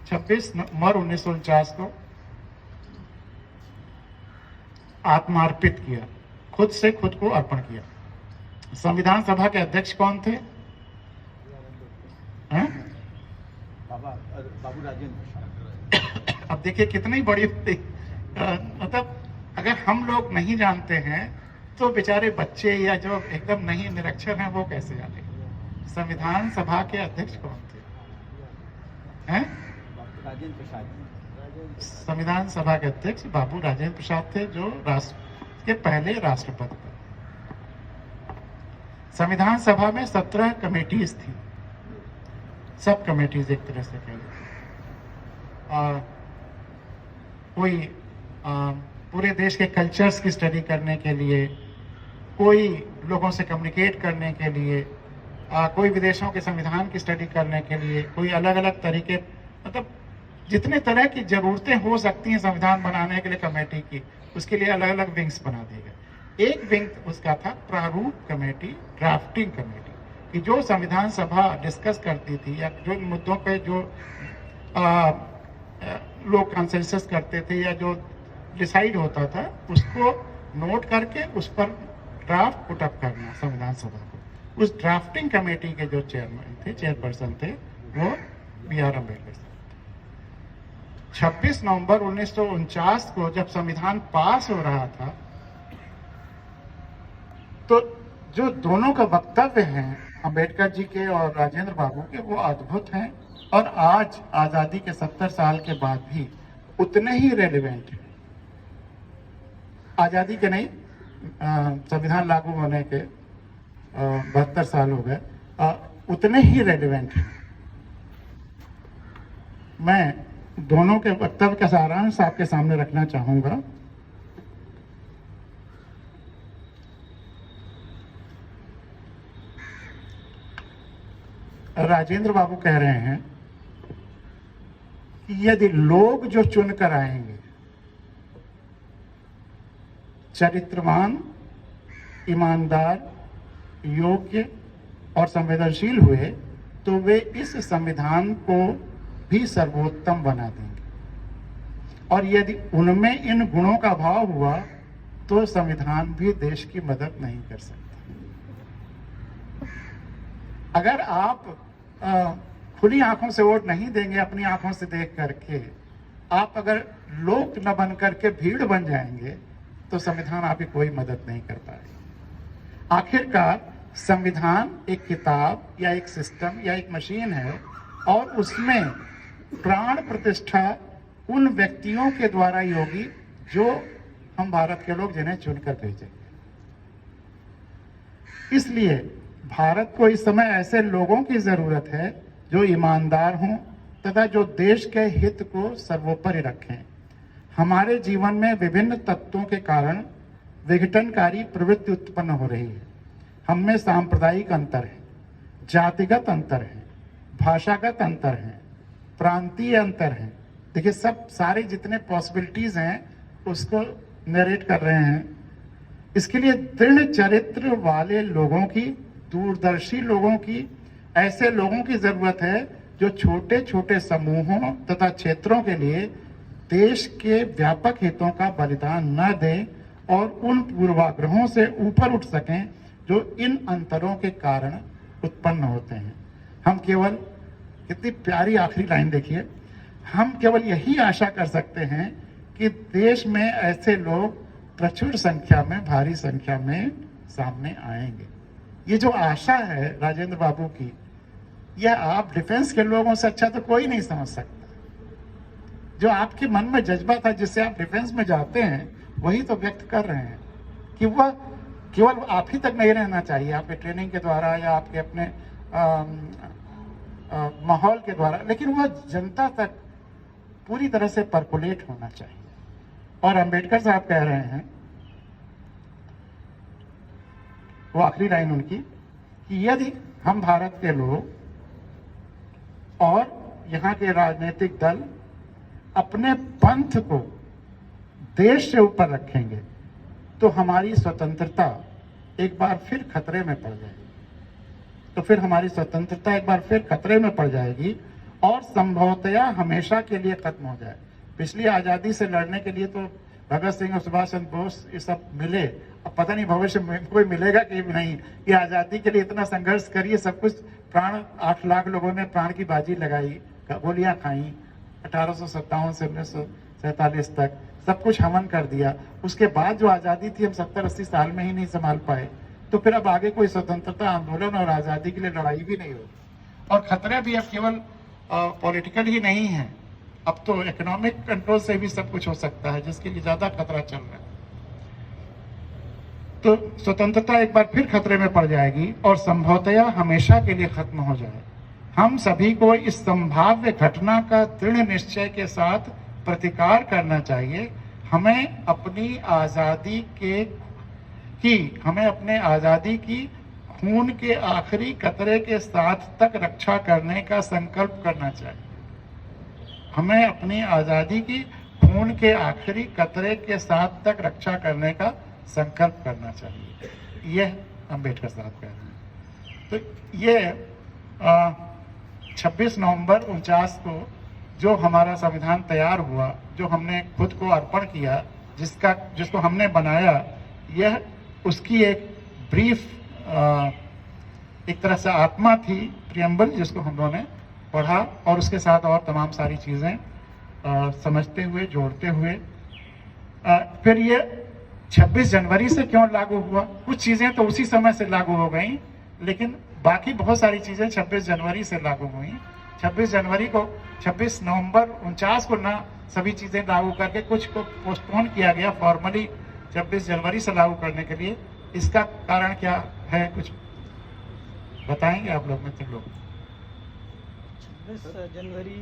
A: 26 नवंबर 1949 को आत्मार्पित किया, खुद से खुद को अर्पण किया। संविधान सभा के अध्यक्ष कौन थे? हैं?
E: बाबू राजेंद्र प्रसाद।
A: अब देखिए कितनी बड़ी मतलब अगर हम लोग नहीं जानते हैं तो बेचारे बच्चे या जो एकदम नहीं निरक्षर हैं वो कैसे जाने? संविधान सभा के अध्यक्ष कौन थे? हैं?
E: राजेंद्र प्रसाद।
A: संविधान सभा के अध्यक्ष बाबू राजेंद्र प्रसाद थे, जो राष्ट्र के पहले राष्ट्रपति थे। संविधान सभा में 17 कमेटीज थी, सब कमेटीज एक तरह से कही। और कोई पूरे देश के कल्चर्स की स्टडी करने के लिए, कोई लोगों से कम्युनिकेट करने के लिए, कोई विदेशों के संविधान की स्टडी करने के लिए, कोई अलग अलग तरीके, मतलब जितने तरह की जरूरतें हो सकती हैं संविधान बनाने के लिए कमेटी की, उसके लिए अलग अलग विंग्स बना दिए गए। एक विंग उसका था प्रारूप कमेटी, ड्राफ्टिंग कमेटी, कि जो संविधान सभा डिस्कस करती थी या जो मुद्दों पे जो लोग कंसेंसस करते थे या जो डिसाइड होता था उसको नोट करके उस पर ड्राफ्ट पुट अप करना संविधान सभा को। उस ड्राफ्टिंग कमेटी के जो चेयरपर्सन थे वो B.R. अम्बेडकर साहब। 26 नवंबर 1949 को जब संविधान पास हो रहा था तो जो दोनों का वक्तव्य हैं अम्बेडकर जी के और राजेंद्र बाबू के, वो अद्भुत हैं और आज आजादी के 70 साल के बाद भी उतने ही रेलिवेंट हैं। आजादी के नहीं, संविधान लागू होने के 72 साल हो गए, उतने ही रेलिवेंट हैं। मैं दोनों के वक्तव्य का सारांश आपके सामने रखना चाहूंगा। राजेंद्र बाबू कह रहे हैं कि यदि लोग जो चुनकर आएंगे चरित्रवान, ईमानदार, योग्य और संवेदनशील हुए तो वे इस संविधान को भी सर्वोत्तम बना देंगे, और यदि उनमें इन गुणों का अभाव हुआ तो संविधान भी देश की मदद नहीं कर सकता। अगर आप खुली आंखों से वोट नहीं देंगे, अपनी आंखों से देख करके, आप अगर लोग न बन करके भीड़ बन जाएंगे तो संविधान आपकी कोई मदद नहीं कर पाएगा। आखिरकार संविधान एक किताब या एक सिस्टम या एक मशीन है और उसमें प्राण प्रतिष्ठा उन व्यक्तियों के द्वारा ही होगी जो हम भारत के लोग जिन्हें चुनकर भेजेंगे। इसलिए भारत को इस समय ऐसे लोगों की जरूरत है जो ईमानदार हों तथा जो देश के हित को सर्वोपरि रखें। हमारे जीवन में विभिन्न तत्वों के कारण विघटनकारी प्रवृत्ति उत्पन्न हो रही है। हम में सांप्रदायिक अंतर है, जातिगत अंतर है, भाषागत अंतर है, प्रांतीय अंतर है। देखिए सब सारे जितने पॉसिबिलिटीज हैं उसको नरेट कर रहे हैं। इसके लिए दृढ़ चरित्र वाले लोगों की, दूरदर्शी लोगों की, ऐसे लोगों की जरूरत है जो छोटे छोटे समूहों तथा क्षेत्रों के लिए देश के व्यापक हितों का बलिदान न दें और उन पूर्वाग्रहों से ऊपर उठ सकें जो इन अंतरों के कारण उत्पन्न होते हैं। हम केवल, कितनी प्यारी आखिरी लाइन देखिए, हम केवल यही आशा कर सकते हैं कि देश में ऐसे लोग प्रचुर संख्या में, भारी संख्या में सामने आएंगे। ये जो आशा है राजेंद्र बाबू की, यह आप डिफेंस के लोगों से अच्छा तो कोई नहीं समझ सकता। जो आपके मन में जज्बा था जिससे आप डिफेंस में जाते हैं वही तो व्यक्त कर रहे हैं कि वह केवल आप ही तक नहीं रहना चाहिए, आपके ट्रेनिंग के द्वारा या आपके अपने माहौल के द्वारा, लेकिन वह जनता तक पूरी तरह से परकोलेट होना चाहिए। और अंबेडकर साहब कह रहे हैं, वो आखिरी लाइन उनकी, कि यदि हम भारत के लोग और यहाँ के राजनीतिक दल अपने पंथ को देश से ऊपर रखेंगे तो हमारी स्वतंत्रता एक बार फिर खतरे में पड़ जाएगी। तो फिर हमारी स्वतंत्रता एक बार फिर खतरे में पड़ जाएगी और संभवतया हमेशा के लिए खत्म हो जाए। पिछली आज़ादी से लड़ने के लिए तो भगत सिंह और सुभाष चंद्र बोस ये सब मिले, अब पता नहीं भविष्य में कोई मिलेगा कि नहीं। ये आज़ादी के लिए इतना संघर्ष करिए, सब कुछ प्राण, 8 लाख लोगों ने प्राण की बाजी लगाई, गोलियां खाई 1857 से 1947 तक, सब कुछ हवन कर दिया। उसके बाद जो आज़ादी थी हम 70-80 साल में ही नहीं संभाल पाए, तो फिर अब आगे कोई स्वतंत्रता आंदोलन और आज़ादी के लिए लड़ाई भी नहीं होगी। और खतरे भी अब केवल पॉलिटिकल ही नहीं है, अब तो इकोनॉमिक कंट्रोल से भी सब कुछ हो सकता है, जिसके लिए ज्यादा खतरा चल रहा है। तो स्वतंत्रता एक बार फिर खतरे में पड़ जाएगी और संभवतया हमेशा के लिए खत्म हो जाए। हम सभी को इस संभाव्य घटना का दृढ़ निश्चय के साथ प्रतिकार करना चाहिए। हमें अपनी आजादी की खून के आखिरी कतरे के साथ तक रक्षा करने का संकल्प करना चाहिए। हमें अपनी आजादी की खून के आखिरी कतरे के साथ तक रक्षा करने का संकल्प करना चाहिए। यह अम्बेडकर साहब कह रहे हैं। तो ये 26 नवंबर 49 को जो हमारा संविधान तैयार हुआ, जो हमने खुद को अर्पण किया, जिसको हमने बनाया, यह उसकी एक ब्रीफ एक तरह से आत्मा थी, प्रियम्बल, जिसको हम लोगों ने पढ़ा और उसके साथ और तमाम सारी चीज़ें समझते हुए, जोड़ते हुए फिर ये 26 जनवरी से क्यों लागू हुआ। कुछ चीज़ें तो उसी समय से लागू हो गई, लेकिन बाकी बहुत सारी चीज़ें 26 जनवरी से लागू हुई। 26 नवंबर 49 को ना सभी चीज़ें लागू करके कुछ को पोस्टपोन किया गया फॉर्मली 26 जनवरी से लागू करने के लिए। इसका कारण क्या है, कुछ बताएंगे आप लोग, मित्र लोग?
F: 26 जनवरी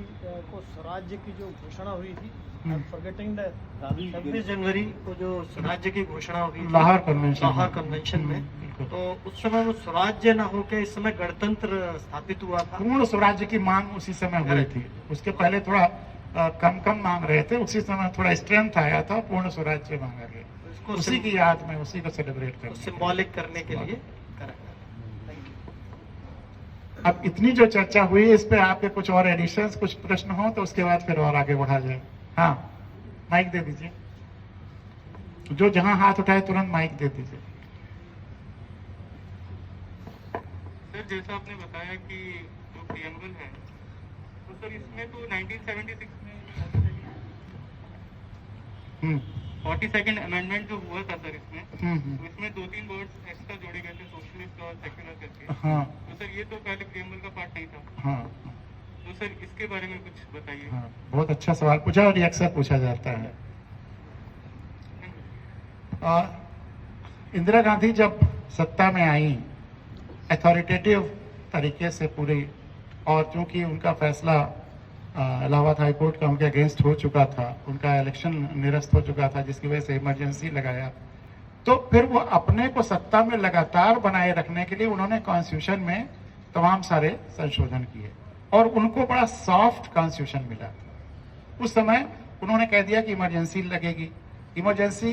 F: को स्वराज्य की जो घोषणा हुई थी, फॉरगेटिंग द 26 जनवरी को जो स्वराज्य की घोषणा हुई थी
A: लाहौर कन्वेंशन में,
F: तो उस समय वो स्वराज्य न होकर इस समय गणतंत्र स्थापित हुआ था।
A: पूर्ण स्वराज्य की मांग उसी समय हुई थी। उसके पहले थोड़ा कम मांग रहे थे, उसी समय थोड़ा स्ट्रेंथ आया था, पूर्ण स्वराज्य मांगा गया। उसी की याद में, उसी को सेलिब्रेट करने,
F: सिंबॉलिक करने के लिए करा।
A: अब इतनी जो चर्चा हुई, इस पे आपके कुछ और एडिशंस, कुछ प्रश्न हो तो उसके बाद फिर और आगे बढ़ा जाए। हाँ, माइक दे दीजिए, जो जहां हाथ उठाए तुरंत माइक दे दीजिए।
D: सर, जैसा आपने बताया कि जो प्रियम्बल है, तो सर इसमें तो 1976 में 42nd अमेंडमेंट जो हुआ था सर इसमें, तो इसमें 2-3 वर्ड्स एक्स्ट्रा जोड़े गए थे, सोशलिस्ट और सेक्युलर करके।
A: हाँ, तो
D: सर ये तो पहले प्रियम्बल का पार्ट नहीं था।
A: हाँ,
D: तो सर इसके बारे में कुछ बताइए।
A: हाँ, बहुत अच्छा सवाल पूछा और ये अक्सर पूछा जाता है। इंदिरा गांधी जब सत्ता में आई अथॉरिटेटिव तरीके से पूरी, और चूंकि उनका फैसला इलाहाबाद हाई कोर्ट का उनके अगेंस्ट हो चुका था, उनका इलेक्शन निरस्त हो चुका था, जिसकी वजह से इमरजेंसी लगाया, तो फिर वो अपने को सत्ता में लगातार बनाए रखने के लिए उन्होंने कॉन्स्टिट्यूशन में तमाम सारे संशोधन किए और उनको बड़ा सॉफ्ट कॉन्स्टिट्यूशन मिला। उस समय उन्होंने कह दिया कि इमरजेंसी लगेगी। इमरजेंसी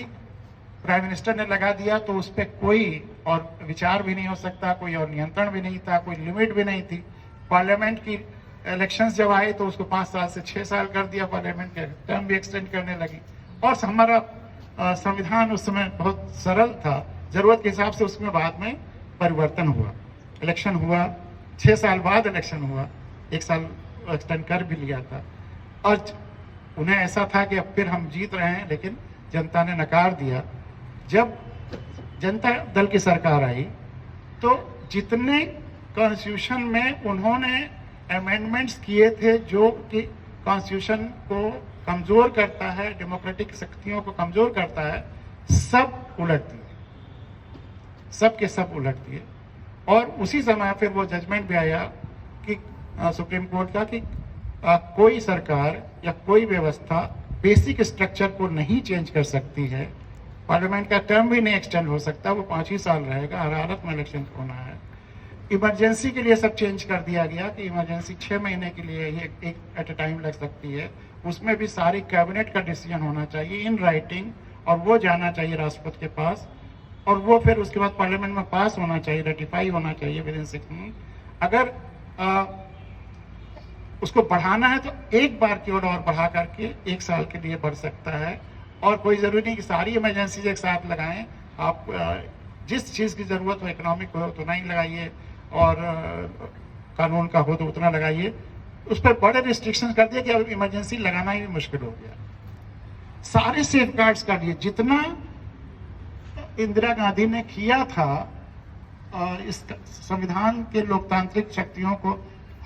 A: प्राइम मिनिस्टर ने लगा दिया तो उस पर कोई और विचार भी नहीं हो सकता, कोई और नियंत्रण भी नहीं था, कोई लिमिट भी नहीं थी। पार्लियामेंट की इलेक्शंस जब आए तो उसको 5 साल से 6 साल कर दिया, पार्लियामेंट के टर्म भी एक्सटेंड करने लगी। और हमारा संविधान उस समय बहुत सरल था, जरूरत के हिसाब से उसमें बाद में परिवर्तन हुआ, इलेक्शन हुआ, 6 साल बाद इलेक्शन हुआ, 1 साल एक्सटेंड कर भी लिया था। और उन्हें ऐसा था कि अब फिर हम जीत रहे हैं, लेकिन जनता ने नकार दिया। जब जनता दल की सरकार आई तो जितने कॉन्स्टिट्यूशन में उन्होंने अमेंडमेंट्स किए थे जो कि कॉन्स्टिट्यूशन को कमजोर करता है, डेमोक्रेटिक शक्तियों को कमजोर करता है, सब उलट दिए, सब के सब उलट दिए। और उसी समय फिर वो जजमेंट भी आया कि सुप्रीम कोर्ट का कि कोई सरकार या कोई व्यवस्था बेसिक स्ट्रक्चर को नहीं चेंज कर सकती है, पार्लियामेंट का टर्म भी नहीं एक्सटेंड हो सकता, वो 5 ही साल रहेगा, हर हालत में इलेक्शन होना है। इमरजेंसी के लिए सब चेंज कर दिया गया कि इमरजेंसी 6 महीने के लिए ही एक एट ए टाइम लग सकती है, उसमें भी सारी कैबिनेट का डिसीजन होना चाहिए इन राइटिंग, और वो जाना चाहिए राष्ट्रपति के पास, और वो फिर उसके बाद पार्लियामेंट में पास होना चाहिए, रेटिफाई होना चाहिए विद इन 6 मंथ। अगर उसको बढ़ाना है तो एक बार की ओर और बढ़ा करके 1 साल के लिए बढ़ सकता है। और कोई ज़रूरी नहीं कि सारी इमरजेंसीज एक साथ लगाएं। आप जिस चीज़ की ज़रूरत हो, इकोनॉमिक हो तो नहीं लगाइए, और कानून का हो तो उतना लगाइए। उस पर बड़े रिस्ट्रिक्शंस कर दिए कि अब इमरजेंसी लगाना ही मुश्किल हो गया। सारे सेफ गार्ड्स कर लिए, जितना इंदिरा गांधी ने किया था इस संविधान के लोकतांत्रिक शक्तियों को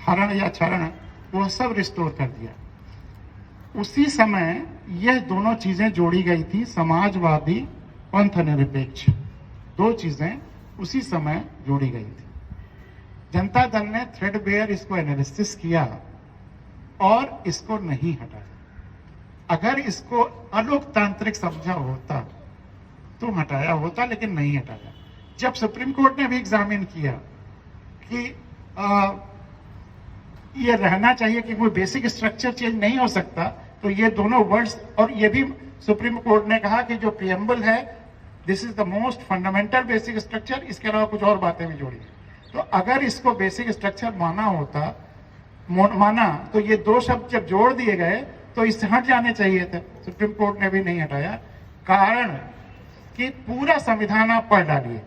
A: हरण या क्षरण, वह सब रिस्टोर कर दिया। उसी समय यह दोनों चीजें जोड़ी गई थी, समाजवादी पंथ निरपेक्ष, 2 चीजें उसी समय जोड़ी गई थी। जनता दल ने थ्रेडबेयर इसको एनालिसिस किया और इसको नहीं हटाया। अगर इसको अलोकतांत्रिक समझा होता तो हटाया होता, लेकिन नहीं हटाया। जब सुप्रीम कोर्ट ने भी एग्जामिन किया कि ये रहना चाहिए कि कोई बेसिक स्ट्रक्चर चेंज नहीं हो सकता, तो ये दोनों वर्ड्स, और ये भी सुप्रीम कोर्ट ने कहा कि जो प्रियम्बल है this is the most fundamental basic structure, इसके अलावा कुछ और बातें भी जोड़ी। तो अगर इसको बेसिक स्ट्रक्चर माना तो ये 2 शब्द जब जोड़ दिए गए तो इससे हट जाने चाहिए थे। सुप्रीम कोर्ट ने भी नहीं हटाया, कारण कि पूरा संविधान आप पढ़ डालिए,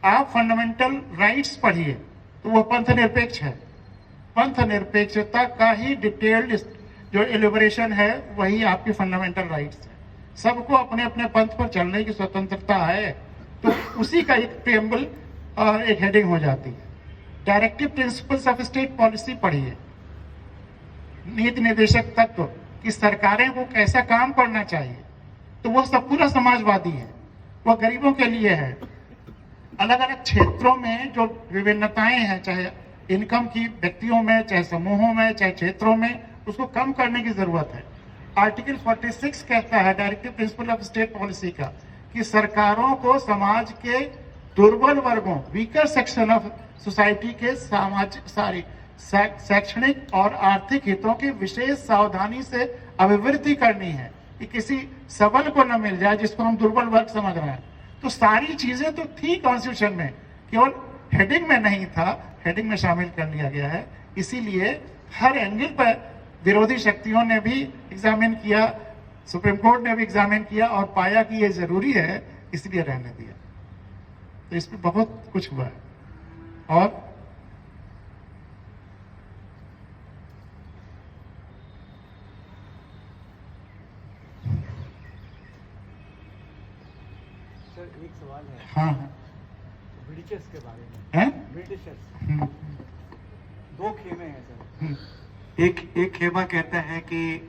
A: आप फंडामेंटल राइट्स पढ़िए तो वह पंथ निरपेक्ष है। पंथ निरपेक्षता का ही डिटेल्ड जो एलिबरेशन है वही आपकी फंडामेंटल राइट्स है। सबको अपने अपने पंथ पर चलने की स्वतंत्रता है, तो उसी का एक प्रियम्बल एक हेडिंग हो जाती है। Directive principles of state policy पढ़िए, नीति निर्देशक तत्व कि सरकारें को कैसा काम करना चाहिए, तो वह सब पूरा समाजवादी है, वह गरीबों के लिए है। अलग अलग क्षेत्रों में जो विभिन्नताएं हैं, चाहे इनकम की व्यक्तियों में, चाहे समूहों में, चाहे क्षेत्रों में, उसको कम करने की जरूरत है। आर्टिकल 46 कहता है directive principle of state policy का कि सरकारों को समाज के दुर्बल वर्गों, वीकर सेक्शन ऑफ सोसाइटी के शैक्षणिक और आर्थिक हितों की विशेष सावधानी से अभिवृद्धि करनी है कि किसी सबल को न मिल जाए जिसको हम दुर्बल वर्ग समझ रहे हैं। तो सारी चीजें तो थी कॉन्स्टिट्यूशन में, केवल हेडिंग में नहीं था, हेडिंग में शामिल कर लिया गया है। इसीलिए हर एंगल पर विरोधी शक्तियों ने भी एग्जामिन किया, सुप्रीम कोर्ट ने भी एग्जामिन किया और पाया कि ये जरूरी है, इसलिए रहने दिया। तो इसमें बहुत कुछ हुआ है। और
C: सर एक सवाल है।
A: हाँ,
C: ब्रिटिशर्स के बारे में
A: हैं?
C: ब्रिटिशर्स 2 खेमे हैं सर।
G: एक खेमा कहता है कि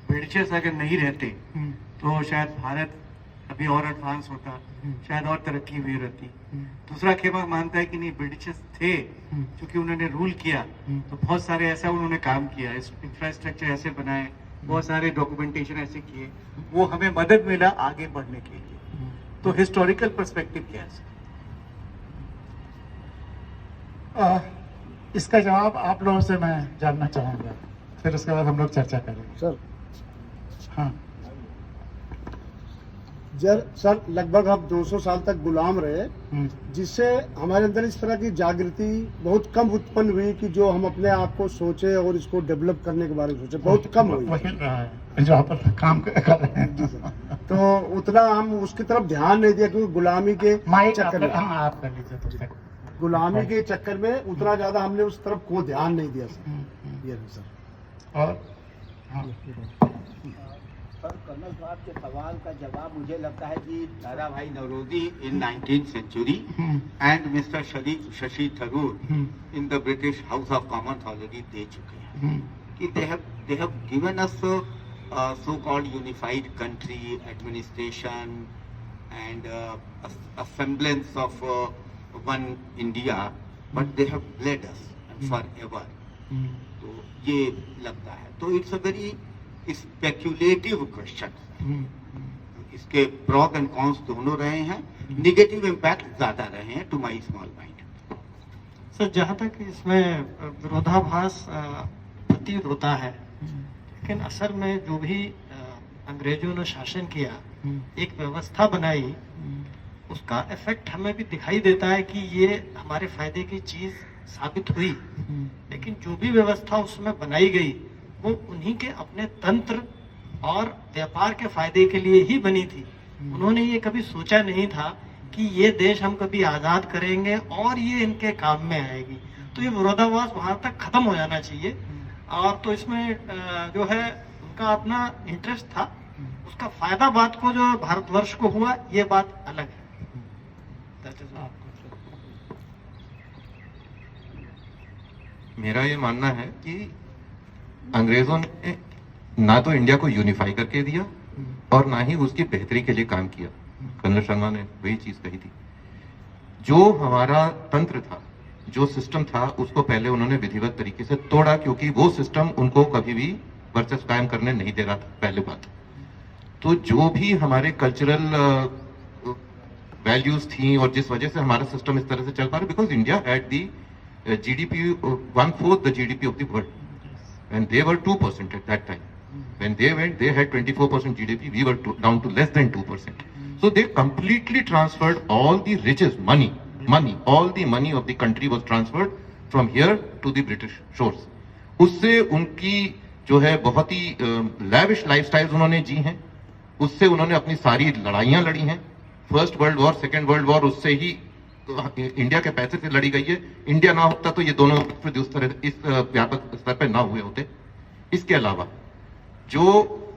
G: ब्रिटिशर्स अगर नहीं रहते तो शायद भारत अभी और एडवांस होता, शायद और तरक्की हुई रहती। दूसरा खेमा मानता है कि नहीं, ब्रिटिशर्स थे क्योंकि उन्होंने रूल किया तो बहुत सारे ऐसा उन्होंने काम किया, इंफ्रास्ट्रक्चर ऐसे बनाए, बहुत सारे डॉक्यूमेंटेशन ऐसे किए, वो हमें मदद मिला आगे बढ़ने के लिए। तो हिस्टोरिकल पर्सपेक्टिव क्या है?
A: इसका जवाब आप लोगों से मैं जानना चाहूंगा, फिर उसके बाद हम लोग चर्चा करेंगे।
H: सर
A: हाँ
H: सर लगभग हम 200 साल तक गुलाम रहे, जिससे हमारे अंदर इस तरह की जागृति बहुत कम उत्पन्न हुई कि जो हम अपने आप को सोचे और इसको डेवलप करने के बारे में सोचे, बहुत कम हुई।
A: वही रहा है जो आप काम कर रहे हैं।
H: तो उतना हम उसकी तरफ ध्यान नहीं दिया क्योंकि गुलामी के चक्कर में,
A: आप कर लीजिए तब तक।
H: गुलामी के चक्कर में उतना ज्यादा हमने उस तरफ को ध्यान नहीं दिया सर। ये सर।
A: और हाँ,
E: सर कर्नल साहब के सवाल का जवाब मुझे लगता है कि Dadabhai Naoroji in 19th century and mister Shashi Tharoor in the British House of Commons already दे चुके हैं कि they have given us so called unified country administration and a semblance of one India, but they have bled us forever. तो ये लगता है, तो it's a very speculative question. इसके प्रॉस एंड कॉन्स दोनों रहे हैं, निगेटिव इम्पैक्ट ज्यादा रहे हैं to my small mind.
F: Sir जहाँ तक इसमें विरोधाभास प्रतीत होता है, लेकिन असल में जो भी अंग्रेजों ने शासन किया, एक व्यवस्था बनाई, उसका इफेक्ट हमें भी दिखाई देता है कि ये हमारे फायदे की चीज साबित हुई, लेकिन जो भी व्यवस्था उसमें बनाई गई वो उन्हीं के अपने तंत्र और व्यापार के फायदे के लिए ही बनी थी। उन्होंने ये कभी सोचा नहीं था कि ये देश हम कभी आजाद करेंगे और ये इनके काम में आएगी। तो ये विरोधाभास वहां तक खत्म हो जाना चाहिए। और तो इसमें जो है उनका अपना इंटरेस्ट था, उसका फायदा बात को जो भारतवर्ष को हुआ ये बात अलग है।
I: मेरा ये मानना है कि अंग्रेजों ने ना तो इंडिया को यूनिफाई करके दिया और ना ही उसकी बेहतरी के लिए काम किया। कर्नल शर्मा ने वही चीज कही थी। जो हमारा तंत्र था, जो सिस्टम था, उसको पहले उन्होंने विधिवत तरीके से तोड़ा, क्योंकि वो सिस्टम उनको कभी भी वर्चस्व कायम करने नहीं दे रहा था। पहली बात तो जो भी हमारे कल्चरल वैल्यूज थी और जिस वजह से हमारा सिस्टम इस तरह से चल पा रहा, because India had the GDP 1/4 the GDP of the world, and they were 2% at that time. When they went, they had 24% GDP. We were down to less than 2%. So they completely transferred all the riches, money, all the money of the country was transferred from here to the British shores. उससे उनकी जो है बहुत ही lavish lifestyles उन्होंने जी हैं, उससे उन्होंने अपनी सारी लड़ाइयां लड़ी हैं। First world war, second world war उससे ही इंडिया के पैसे से लड़ी गई है। इंडिया ना होता तो ये दोनों इस तरह इस व्यापक स्तर पर ना हुए होते। इसके अलावा जो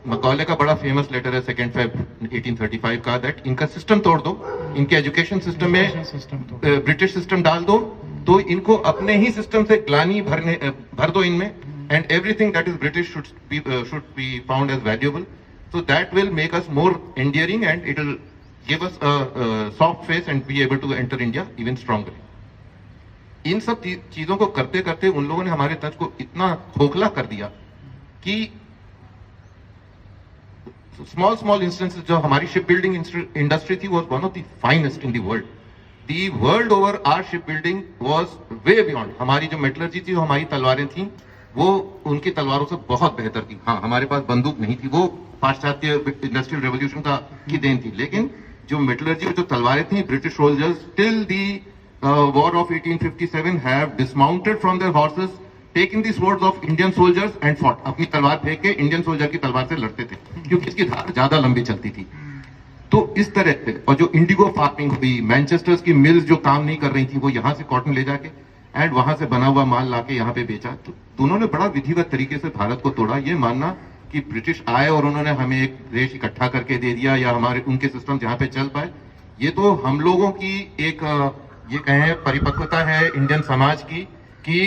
I: मकौले का बड़ा फेमस लेटर है 2 फेब 1835 का, दैट इनका सिस्टम तोड़ दो, इनके एजुकेशन सिस्टम में ब्रिटिश सिस्टम डाल दो, तो इनको अपने ही सिस्टम से ग्लानी भर दो इनमें, and everything that is British should be found as valuable, so that will make us more endearing and it will give us a soft face and be able to enter India even stronger. इन सब चीजों को करते करते उन लोगों ने हमारे तंत्र को इतना खोखला कर दिया कि स्मॉल इंस्टेंसेस, जो हमारी शिप बिल्डिंग इंडस्ट्री थी, was one of the finest in the world. The world over our ship building was way beyond. हमारी जो मेटलर्जी थी, हमारी तलवारें थी, वो उनकी तलवारों से बहुत बेहतर थी। हाँ, हमारे पास बंदूक नहीं थी, वो पाश्चात्य इंडस्ट्रियल रेवोल्यूशन की देन थी, लेकिन जो मेटलर्जी और जो तलवारें थी, British soldiers till the war of 1857 have dismounted from there horses, taking the swords of Indian soldiers and fought. अपनी तलवार फेंक के इंडियन सोल्जर की तलवार से लड़ते थे, क्योंकि इसकी धार ज्यादा लंबी चलती थी। तो इस तरह से, और जो इंडिगो फार्मिंग हुई, मैनचेस्टर की मिल्स जो काम नहीं कर रही थी, वो यहाँ से कॉटन ले जाके एंड वहां से बना हुआ माल लाके यहाँ पे बेचा। तो दोनों ने बड़ा विधिवत तरीके से भारत को तोड़ा। ये मानना कि ब्रिटिश आए और उन्होंने हमें एक देश इकट्ठा करके दे दिया या हमारे उनके सिस्टम जहां पे चल पाए, ये तो हम लोगों की एक ये कहें परिपक्वता है इंडियन समाज की, कि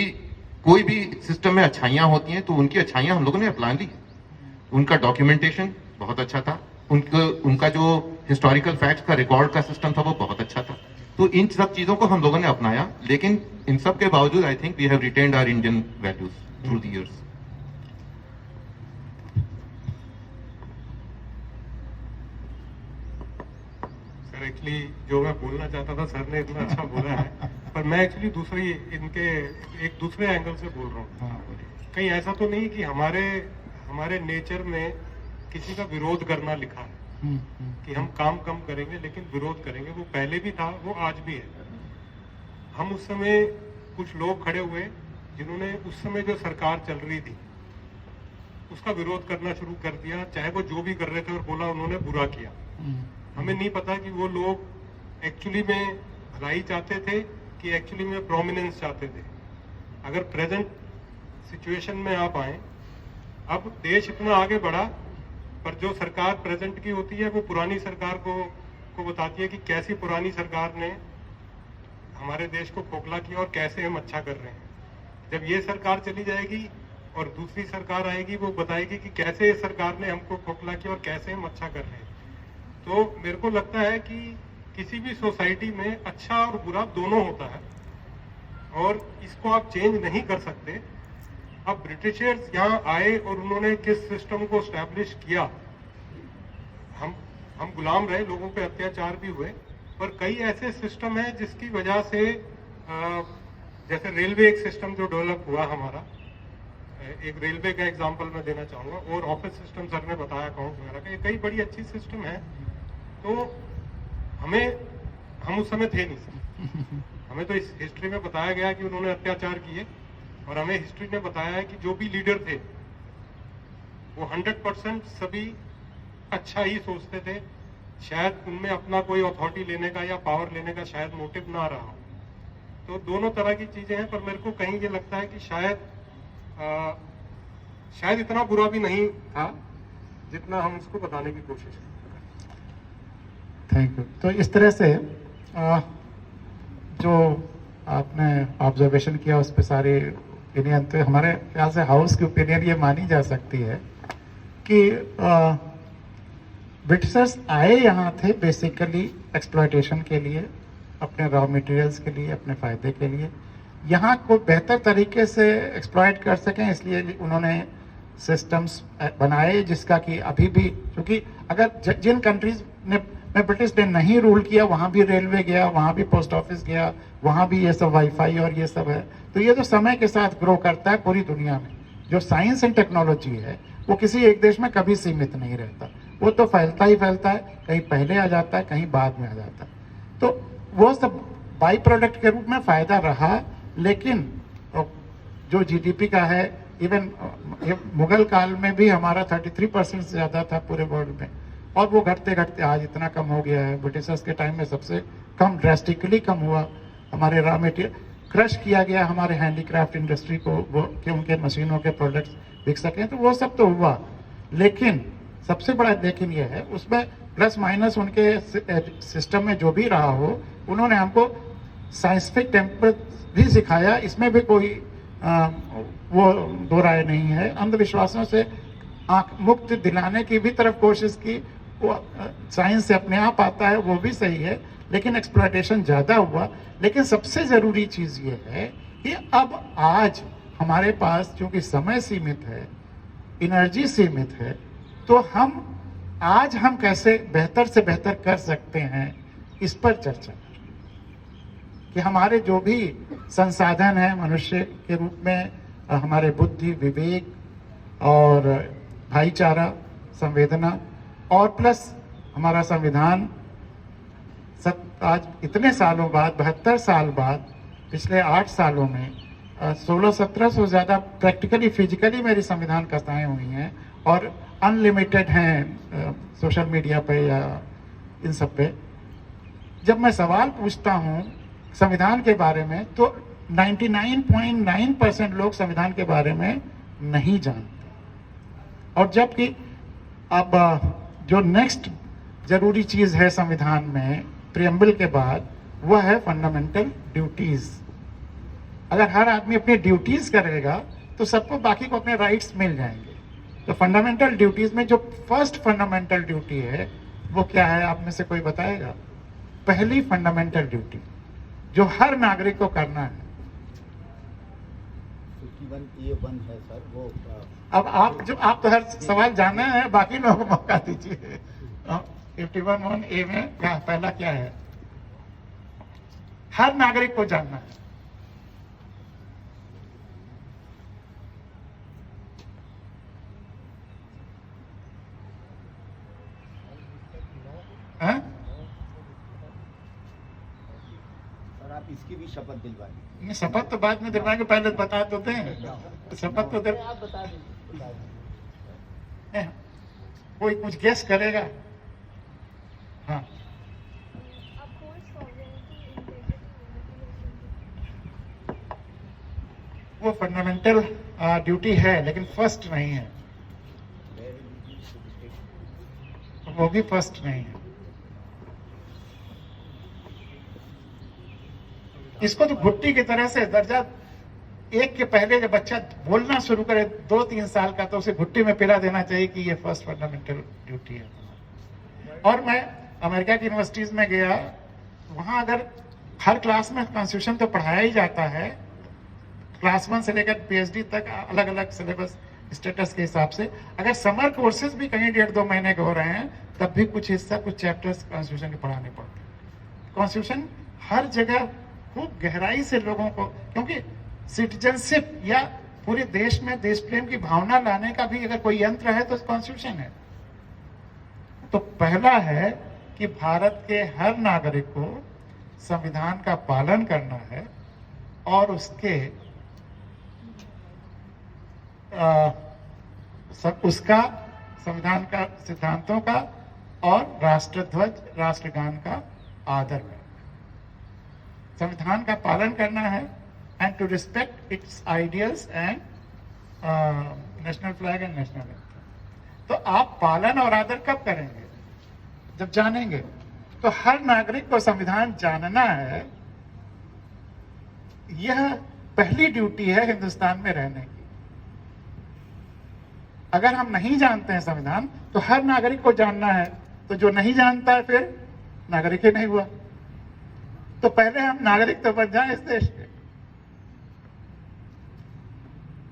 I: कोई भी सिस्टम में अच्छाइयां होती हैं तो उनकी अच्छाइयां हम लोगों ने अपना ली। उनका डॉक्यूमेंटेशन बहुत अच्छा था, उनका जो हिस्टोरिकल फैक्ट्स का रिकॉर्ड का सिस्टम था वो बहुत अच्छा था। तो इन सब चीजों को हम लोगों ने अपनाया, लेकिन इन सब के बावजूद I think we have retained our Indian values through the years.
C: Actually जो मैं बोलना चाहता था सर ने इतना अच्छा बोला है, पर मैं एक्चुअली एक दूसरे एंगल से बोल रहा हूँ। कहीं ऐसा तो नहीं कि हमारे नेचर में किसी का विरोध करना लिखा है कि हम काम कम करेंगे लेकिन विरोध करेंगे। वो पहले भी था, वो आज भी है। हम उस समय कुछ लोग खड़े हुए जिन्होंने उस समय जो सरकार चल रही थी उसका विरोध करना शुरू कर दिया, चाहे वो जो भी कर रहे थे, और बोला उन्होंने बुरा किया। हमें नहीं पता कि वो लोग एक्चुअली में भलाई चाहते थे कि एक्चुअली में प्रोमिनेंस चाहते थे। अगर प्रेजेंट सिचुएशन में आप आए, अब देश इतना आगे बढ़ा, पर जो सरकार प्रेजेंट की होती है वो पुरानी सरकार को बताती है कि कैसी पुरानी सरकार ने हमारे देश को खोखला किया और कैसे हम अच्छा कर रहे हैं। जब ये सरकार चली जाएगी और दूसरी सरकार आएगी, वो बताएगी कि कैसे सरकार ने हमको खोखला किया और कैसे हम अच्छा कर रहे हैं। तो मेरे को लगता है कि किसी भी सोसाइटी में अच्छा और बुरा दोनों होता है, और इसको आप चेंज नहीं कर सकते। अब ब्रिटिशर्स यहाँ आए और उन्होंने किस सिस्टम को स्टैब्लिश किया, हम गुलाम रहे, लोगों पे अत्याचार भी हुए, पर कई ऐसे सिस्टम है जिसकी वजह से जैसे रेलवे एक सिस्टम जो डेवलप हुआ हमारा, एक रेलवे का एग्जांपल मैं देना चाहूँगा, और ऑफिस सिस्टम सर ने बताया अकाउंट वगैरह का, ये कई बड़ी अच्छी सिस्टम है। तो हम उस समय थे नहीं सर, हमें तो इस हिस्ट्री में बताया गया कि उन्होंने अत्याचार किए, और हमें हिस्ट्री ने बताया है कि जो भी लीडर थे वो 100% सभी अच्छा ही सोचते थे। शायद उनमें अपना कोई अथॉरिटी लेने का या पावर लेने का शायद मोटिव ना रहा हो। तो दोनों तरह की चीजें हैं, पर मेरे को कहीं ये लगता है कि शायद इतना बुरा भी नहीं था जितना हम उसको बताने की कोशिश करते।
A: Thank you. तो इस तरह से जो आपने ऑब्जर्वेशन किया उस पर सारी ओपिनियन, तो हमारे ख्याल से हाउस की ओपिनियन ये मानी जा सकती है कि ब्रिटिशर्स आए यहाँ थे बेसिकली एक्सप्लॉयटेशन के लिए, अपने रॉ मटेरियल्स के लिए, अपने फायदे के लिए, यहाँ को बेहतर तरीके से एक्सप्लॉयट कर सकें, इसलिए उन्होंने सिस्टम्स बनाए जिसका कि अभी भी, क्योंकि अगर जिन कंट्रीज में ब्रिटिश ने नहीं रूल किया वहाँ भी रेलवे गया, वहाँ भी पोस्ट ऑफिस गया, वहाँ भी ये सब वाईफाई और ये सब है। तो ये जो समय के साथ ग्रो करता है पूरी दुनिया में, जो साइंस एंड टेक्नोलॉजी है वो किसी एक देश में कभी सीमित नहीं रहता, वो तो फैलता ही फैलता है, कहीं पहले आ जाता है, कहीं बाद में आ जाता है। तो वो सब बाई प्रोडक्ट के रूप में फायदा रहा, लेकिन जो जीडीपी का है, इवन मुगल काल में भी हमारा 33% से ज़्यादा था पूरे वर्ल्ड में, और वो घटते घटते आज इतना कम हो गया है। ब्रिटिशर्स के टाइम में सबसे कम, ड्रेस्टिकली कम हुआ। हमारे रॉ मटेरियल क्रश किया गया, हमारे हैंडीक्राफ्ट इंडस्ट्री को, वो कि उनके मशीनों के प्रोडक्ट्स बिक सकें, तो वो सब तो हुआ। लेकिन सबसे बड़ा लेकिन ये है, उसमें प्लस माइनस उनके सिस्टम में जो भी रहा हो, उन्होंने हमको साइंटिफिक टेम्पर भी सिखाया, इसमें भी कोई वो दो राय नहीं है। अंधविश्वासों से आंख मुक्त दिलाने की भी तरफ कोशिश की, वो साइंस से अपने आप आता है, वो भी सही है, लेकिन एक्सप्लॉयटेशन ज़्यादा हुआ। लेकिन सबसे ज़रूरी चीज़ ये है कि अब आज हमारे पास चूँकि समय सीमित है, एनर्जी सीमित है, तो हम कैसे बेहतर से बेहतर कर सकते हैं, इस पर चर्चा कि हमारे जो भी संसाधन हैं मनुष्य के रूप में, हमारे बुद्धि, विवेक और भाईचारा, संवेदना, और प्लस हमारा संविधान, सब आज इतने सालों बाद, 72 साल बाद, पिछले 8 सालों में 16-17 से ज़्यादा प्रैक्टिकली फिजिकली मेरी संविधान कथाएं हुई हैं, और अनलिमिटेड हैं सोशल मीडिया पे या इन सब पे। जब मैं सवाल पूछता हूँ संविधान के बारे में, तो 99.9% लोग संविधान के बारे में नहीं जानते। और जबकि अब जो नेक्स्ट जरूरी चीज़ है संविधान में प्रियम्बल के बाद, वह है फंडामेंटल ड्यूटीज़। अगर हर आदमी अपनी ड्यूटीज़ करेगा तो सबको बाकी को अपने राइट्स मिल जाएंगे। तो फंडामेंटल ड्यूटीज़ में जो फर्स्ट फंडामेंटल ड्यूटी है वो क्या है, आप में से कोई बताएगा? पहली फंडामेंटल ड्यूटी जो हर नागरिक को करना है,
E: 51A1 है सर, वो
A: अब आप तो हर सवाल जानना है, बाकी लोगों को मौका दीजिए। 51A में क्या पहला क्या है? हर नागरिक को जानना है।
E: सर आप इसकी भी शपथ दिलवाइए।
A: शपथ तो बाद में दिलवाएंगे, पहले बता तो दें। शपथ तो
E: आप बता दीजिए।
A: कोई कुछ गेस करेगा? हाँ, वो फंडामेंटल ड्यूटी है, लेकिन फर्स्ट नहीं है, वो भी फर्स्ट नहीं है। इसको तो घुट्टी की तरह से दर्जा एक के पहले जब बच्चा बोलना शुरू करे 2-3 साल का, तो उसे घुट्टी में पिला देना चाहिए कि ये फर्स्ट फंडामेंटल ड्यूटी है। और मैं अमेरिका की यूनिवर्सिटीज में गया, वहां अगर हर क्लास में कॉन्स्टिट्यूशन तो पढ़ाया ही जाता है, क्लास 1 से लेकर PhD तक अलग अलग सिलेबस स्टेटस के हिसाब से। अगर समर कोर्सेज भी कहीं 1.5-2 महीने के हो रहे हैं, तब भी कुछ हिस्सा, कुछ चैप्टर्स कॉन्स्टिट्यूशन के पढ़ाने पड़ते हैं। कॉन्स्टिट्यूशन हर जगह खूब गहराई से लोगों को, क्योंकि सिटीजनशिप या पूरे देश में देश प्रेम की भावना लाने का भी अगर कोई यंत्र है तो कॉन्स्टिट्यूशन है। तो पहला है कि भारत के हर नागरिक को संविधान का पालन करना है और उसके उसका संविधान का सिद्धांतों का और राष्ट्रध्वज राष्ट्रगान का आदर करना। संविधान का पालन करना है and to respect its ideals and national flag and national anthem. तो आप पालन और आदर कब करेंगे? जब जानेंगे। तो हर नागरिक को संविधान जानना है। यह पहली ड्यूटी है हिंदुस्तान में रहने की। अगर हम नहीं जानते हैं संविधान तो हर नागरिक को जानना है। तो जो नहीं जानता है फिर नागरिक ही नहीं हुआ। तो पहले हम नागरिक तो बन जाएं इस देश के।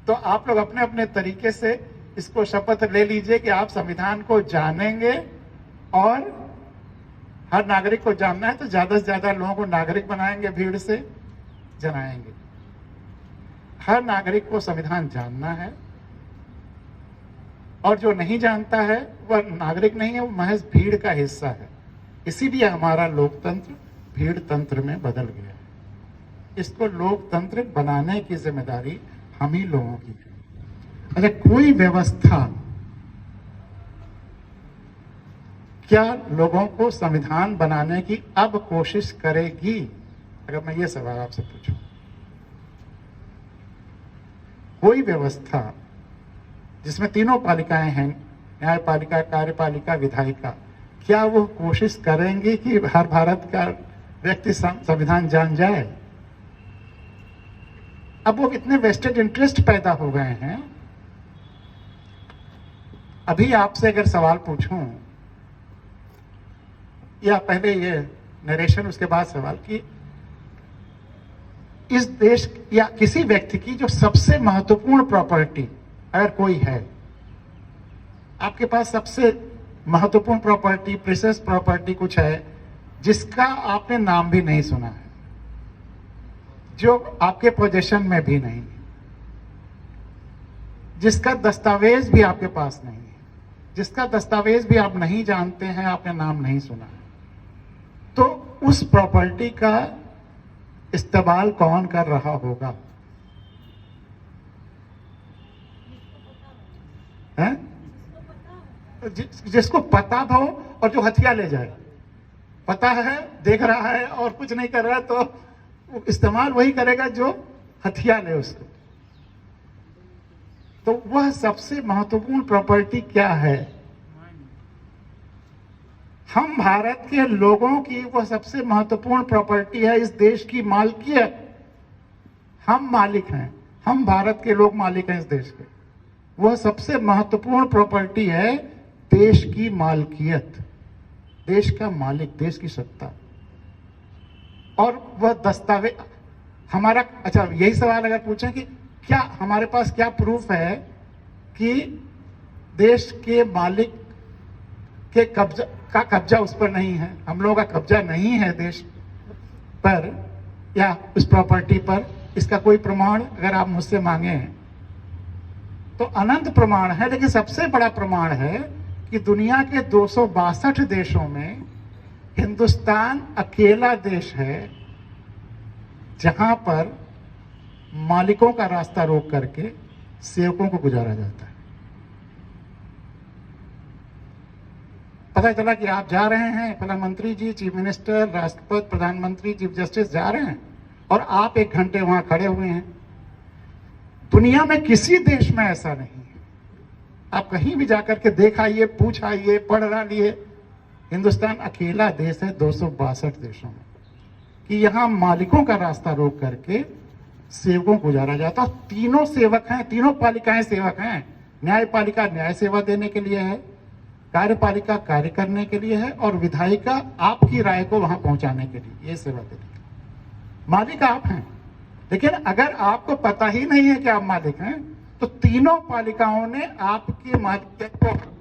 A: तो आप लोग अपने अपने तरीके से इसको शपथ ले लीजिए कि आप संविधान को जानेंगे और हर नागरिक को जानना है। तो ज्यादा से ज्यादा लोगों को नागरिक बनाएंगे, भीड़ से जनाएंगे। हर नागरिक को संविधान जानना है और जो नहीं जानता है वह नागरिक नहीं है, वो महज भीड़ का हिस्सा है। इसीलिए हमारा लोकतंत्र भीड़ तंत्र में बदल गया है। इसको लोकतंत्र बनाने की जिम्मेदारी हम ही लोगों की है। अच्छा, कोई व्यवस्था क्या लोगों को संविधान बनाने की अब कोशिश करेगी? अगर मैं ये सवाल आपसे पूछूं, कोई व्यवस्था जिसमें तीनों पालिकाएं हैं, न्यायपालिका, कार्यपालिका, विधायिका, क्या वो कोशिश करेंगे कि हर भारत का व्यक्ति संविधान जान जाए? अब वो इतने वेस्टेड इंटरेस्ट पैदा हो गए हैं। अभी आपसे अगर सवाल पूछूं, या पहले ये नरेशन उसके बाद सवाल, कि इस देश या किसी व्यक्ति की जो सबसे महत्वपूर्ण प्रॉपर्टी अगर कोई है, आपके पास सबसे महत्वपूर्ण प्रॉपर्टी, प्रीशियस प्रॉपर्टी कुछ है जिसका आपने नाम भी नहीं सुना है, जो आपके पोजीशन में भी नहीं है, जिसका दस्तावेज भी आपके पास नहीं है, जिसका दस्तावेज भी आप नहीं जानते हैं, आपने नाम नहीं सुना है, तो उस प्रॉपर्टी का इस्तेमाल कौन कर रहा होगा? हैं? जिसको पता हो और जो हथियार ले जाए। पता है, देख रहा है और कुछ नहीं कर रहा, तो इस्तेमाल वही करेगा जो हथियार ले उसको। तो वह सबसे महत्वपूर्ण प्रॉपर्टी क्या है? हम भारत के लोगों की वह सबसे महत्वपूर्ण प्रॉपर्टी है इस देश की मालकियत। हम मालिक हैं, हम भारत के लोग मालिक हैं इस देश के। वह सबसे महत्वपूर्ण प्रॉपर्टी है देश की मालकियत, देश का मालिक, देश की सत्ता। और वह दस्तावेज हमारा, अच्छा यही सवाल अगर पूछें कि क्या हमारे पास क्या प्रूफ है कि देश के मालिक के कब्जा उस पर नहीं है, हम लोगों का कब्जा नहीं है देश पर या उस प्रॉपर्टी पर, इसका कोई प्रमाण अगर आप मुझसे मांगे तो अनंत प्रमाण है। लेकिन सबसे बड़ा प्रमाण है कि दुनिया के 262 देशों में हिंदुस्तान अकेला देश है जहां पर मालिकों का रास्ता रोक करके सेवकों को गुजारा जाता है। पता चला कि आप जा रहे हैं, प्रधानमंत्री जी, चीफ मिनिस्टर, राष्ट्रपति, प्रधानमंत्री, चीफ जस्टिस जा रहे हैं और आप 1 घंटे वहां खड़े हुए हैं। दुनिया में किसी देश में ऐसा नहीं है। आप कहीं भी जाकर के देख आइए, पूछ आइए, पढ़ लिए, हिंदुस्तान अकेला देश है 262 देशों में कि यहां मालिकों का रास्ता रोक करके सेवकों को गुजारा जाता। तीनों सेवक हैं, तीनों पालिकाएं सेवक हैं। न्यायपालिका न्याय सेवा देने के लिए है, कार्यपालिका कार्य करने के लिए है, और विधायिका आपकी राय को वहां पहुंचाने के लिए, ये सेवा देने के लिए। मालिक आप हैं। लेकिन अगर आपको पता ही नहीं है कि आप मालिक हैं, तो तीनों पालिकाओं ने आपकी मालिकियत को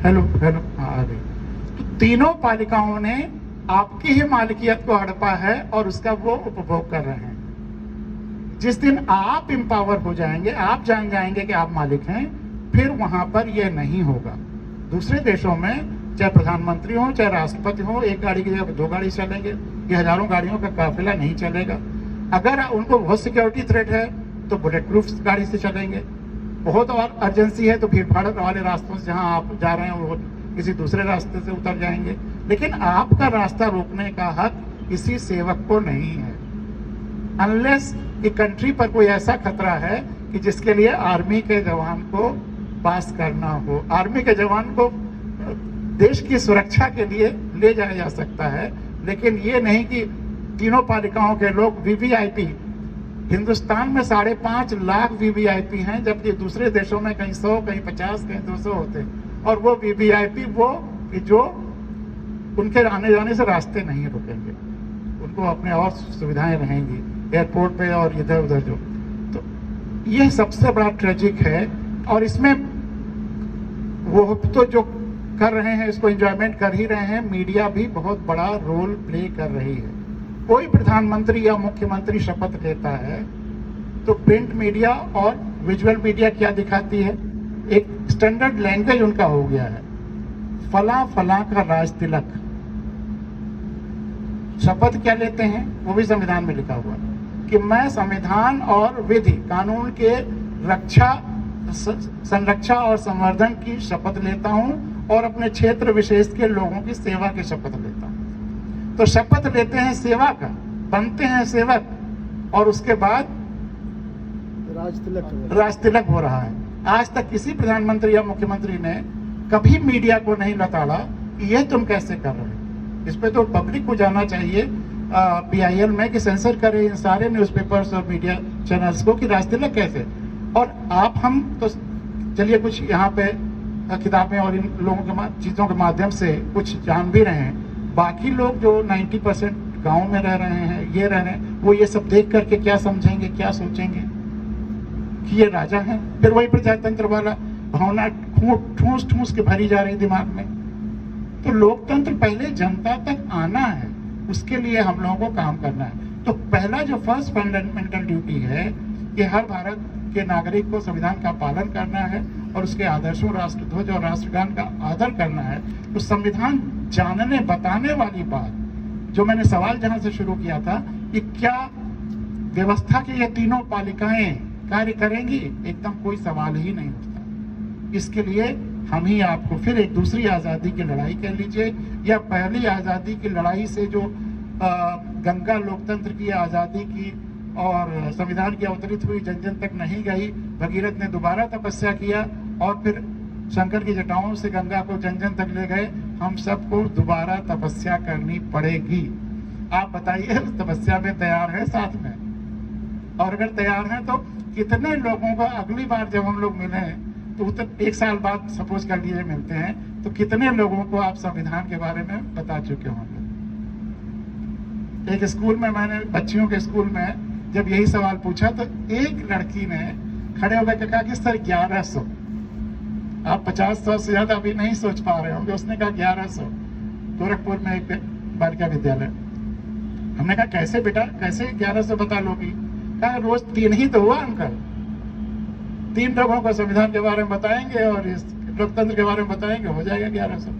A: हेलो हेलो, हाँ आ गई। तीनों पालिकाओं ने आपकी ही मालिकियत को हड़पा है और उसका वो उपभोग कर रहे हैं। जिस दिन आप एम्पावर हो जाएंगे, आप जान जाएंगे कि आप मालिक हैं, फिर वहां पर यह नहीं होगा। दूसरे देशों में चाहे प्रधानमंत्री हो चाहे राष्ट्रपति हो, एक गाड़ी की जगह 2 गाड़ी चलेंगे, ये हजारों गाड़ियों का काफिला नहीं चलेगा। अगर उनको बहुत सिक्योरिटी थ्रेट है तो बुलेट प्रूफ गाड़ी से चलेंगे, बहुत और अर्जेंसी है तो भीड़ भाड़ वाले रास्तों से जहां आप जा रहे हैं वो किसी दूसरे रास्ते से उतर जाएंगे। लेकिन आपका रास्ता रोकने का हक किसी सेवक को नहीं है, अनलेस कि कंट्री पर कोई ऐसा खतरा है कि जिसके लिए आर्मी के जवान को पास करना हो। आर्मी के जवान को देश की सुरक्षा के लिए ले जाया जा सकता है, लेकिन ये नहीं कि तीनों पालिकाओं के लोग वीवीआईपी, हिंदुस्तान में 5.5 लाख वीवीआईपी हैं, जबकि दूसरे देशों में कहीं 100, कहीं 50, कहीं 200 होते हैं। और वो वीवीआईपी वो जो उनके आने जाने से रास्ते नहीं रुकेंगे, उनको अपने और सुविधाएं रहेंगी एयरपोर्ट पे और इधर उधर जो। तो ये सबसे बड़ा ट्रेजिक है। और इसमें वो तो जो कर रहे हैं इसको एंजॉयमेंट कर ही रहे हैं, मीडिया भी बहुत बड़ा रोल प्ले कर रही है। कोई प्रधानमंत्री या मुख्यमंत्री शपथ लेता है तो प्रिंट मीडिया और विजुअल मीडिया क्या दिखाती है, एक स्टैंडर्ड लैंग्वेज उनका हो गया है, फला फला का राज तिलक। शपथ क्या लेते हैं वो भी संविधान में लिखा हुआ है कि मैं संविधान और विधि कानून के संरक्षा और संवर्धन की शपथ लेता हूं और अपने क्षेत्र विशेष के लोगों की सेवा की शपथ लेता हूं। तो शपथ लेते हैं सेवा का, बनते हैं सेवक, और उसके बाद राज तिलक हो रहा है। आज तक किसी प्रधानमंत्री या मुख्यमंत्री ने कभी मीडिया को नहीं लताड़ा कि ये तुम कैसे कर रहे हो। इस पे तो पब्लिक को जाना चाहिए PIL में कि सेंसर करे इन सारे न्यूज़पेपर्स और मीडिया चैनल्स को कि राज तिलक कैसे। और आप हम तो चलिए कुछ यहाँ पे किताबें और इन लोगों के चीज़ों के माध्यम से कुछ जान भी रहे हैं। बाकी लोग जो 90% गाँव में रह रहे हैं, ये रह रहे हैं, वो ये सब देख करके क्या समझेंगे, क्या सोचेंगे कि ये राजा हैं। फिर वही प्रजातंत्र वाला भावना ठूस ठूस के भरी जा रही दिमाग में। तो लोकतंत्र पहले जनता तक आना है, उसके लिए हम लोगों को काम करना है। तो पहला जो फर्स्ट फंडामेंटल ड्यूटी है कि हर भारत के नागरिक को संविधान का पालन करना है और उसके आदर्शों, राष्ट्रध्वज और राष्ट्रगान का आदर करना है। तो संविधान जानने बताने वाली बात जो मैंने सवाल जहां से शुरू किया था कि क्या व्यवस्था की ये तीनों पालिकाएं कार्य करेंगी, एकदम कोई सवाल ही नहीं उठता। इसके लिए हम ही आपको फिर एक दूसरी आज़ादी की लड़ाई कह लीजिए या पहली आज़ादी की लड़ाई से जो गंगा लोकतंत्र की आज़ादी की और संविधान की अवतरित हुई जन जन तक नहीं गई, भगीरथ ने दोबारा तपस्या किया और फिर शंकर की जटाओं से गंगा को जन जन तक ले गए। हम सबको दोबारा तपस्या करनी पड़ेगी। आप बताइए तपस्या में तैयार है साथ में? और अगर तैयार हैं तो कितने लोगों को अगली बार जब हम लोग मिले तो 1 साल बाद सपोज कर लीजिए मिलते हैं, तो कितने लोगों को आप संविधान के बारे में बता चुके होंगे? एक स्कूल में मैंने बच्चियों के स्कूल में जब यही सवाल पूछा तो एक लड़की ने खड़े होकर कहा कि सर 1100। आप 50-100 से ज्यादा अभी नहीं सोच पा रहे होंगे। उसने कहा 1100, गोरखपुर में एक बालिका विद्यालय। हमने कहा कैसे बेटा, कैसे 1100 बता लोगी? कहा रोज 3 ही तो हुआ अंकल, 3 लोगों को संविधान के बारे में बताएंगे और इस लोकतंत्र के बारे में बताएंगे, हो जाएगा 1100।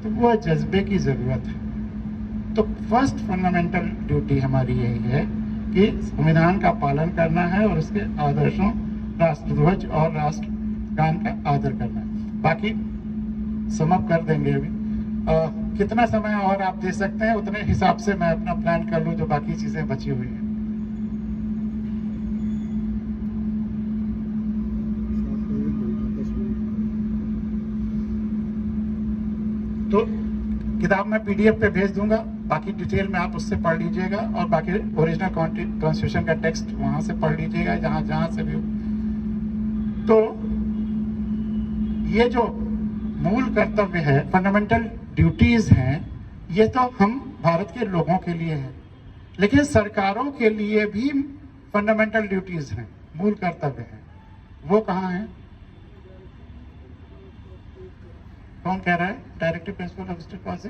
A: तो वो जज्बे की जरूरत है। तो फर्स्ट फंडामेंटल ड्यूटी हमारी यही है कि संविधान का पालन करना है और उसके आदर्शों, राष्ट्रध्वज और राष्ट्रगान का आदर करना है। बाकी समअप कर देंगे अभी। कितना समय और आप दे सकते हैं उतने हिसाब से मैं अपना प्लान कर लूं जो बाकी चीजें बची हुई हैं। तो किताब मैं PDF पे भेज दूंगा, बाकी डिटेल में आप उससे पढ़ लीजिएगा और बाकी ओरिजिनल कॉन्स्टिट्यूशन का टेक्स्ट वहां से पढ़ लीजिएगा जहां जहां से भी हो। तो ये जो मूल कर्तव्य है, फंडामेंटल ड्यूटीज हैं, ये तो हम भारत के लोगों के लिए है, लेकिन सरकारों के लिए भी फंडामेंटल ड्यूटीज हैं, मूल कर्तव्य हैं। वो कहाँ हैं? कौन कह रहा है? Directive principle of state policy.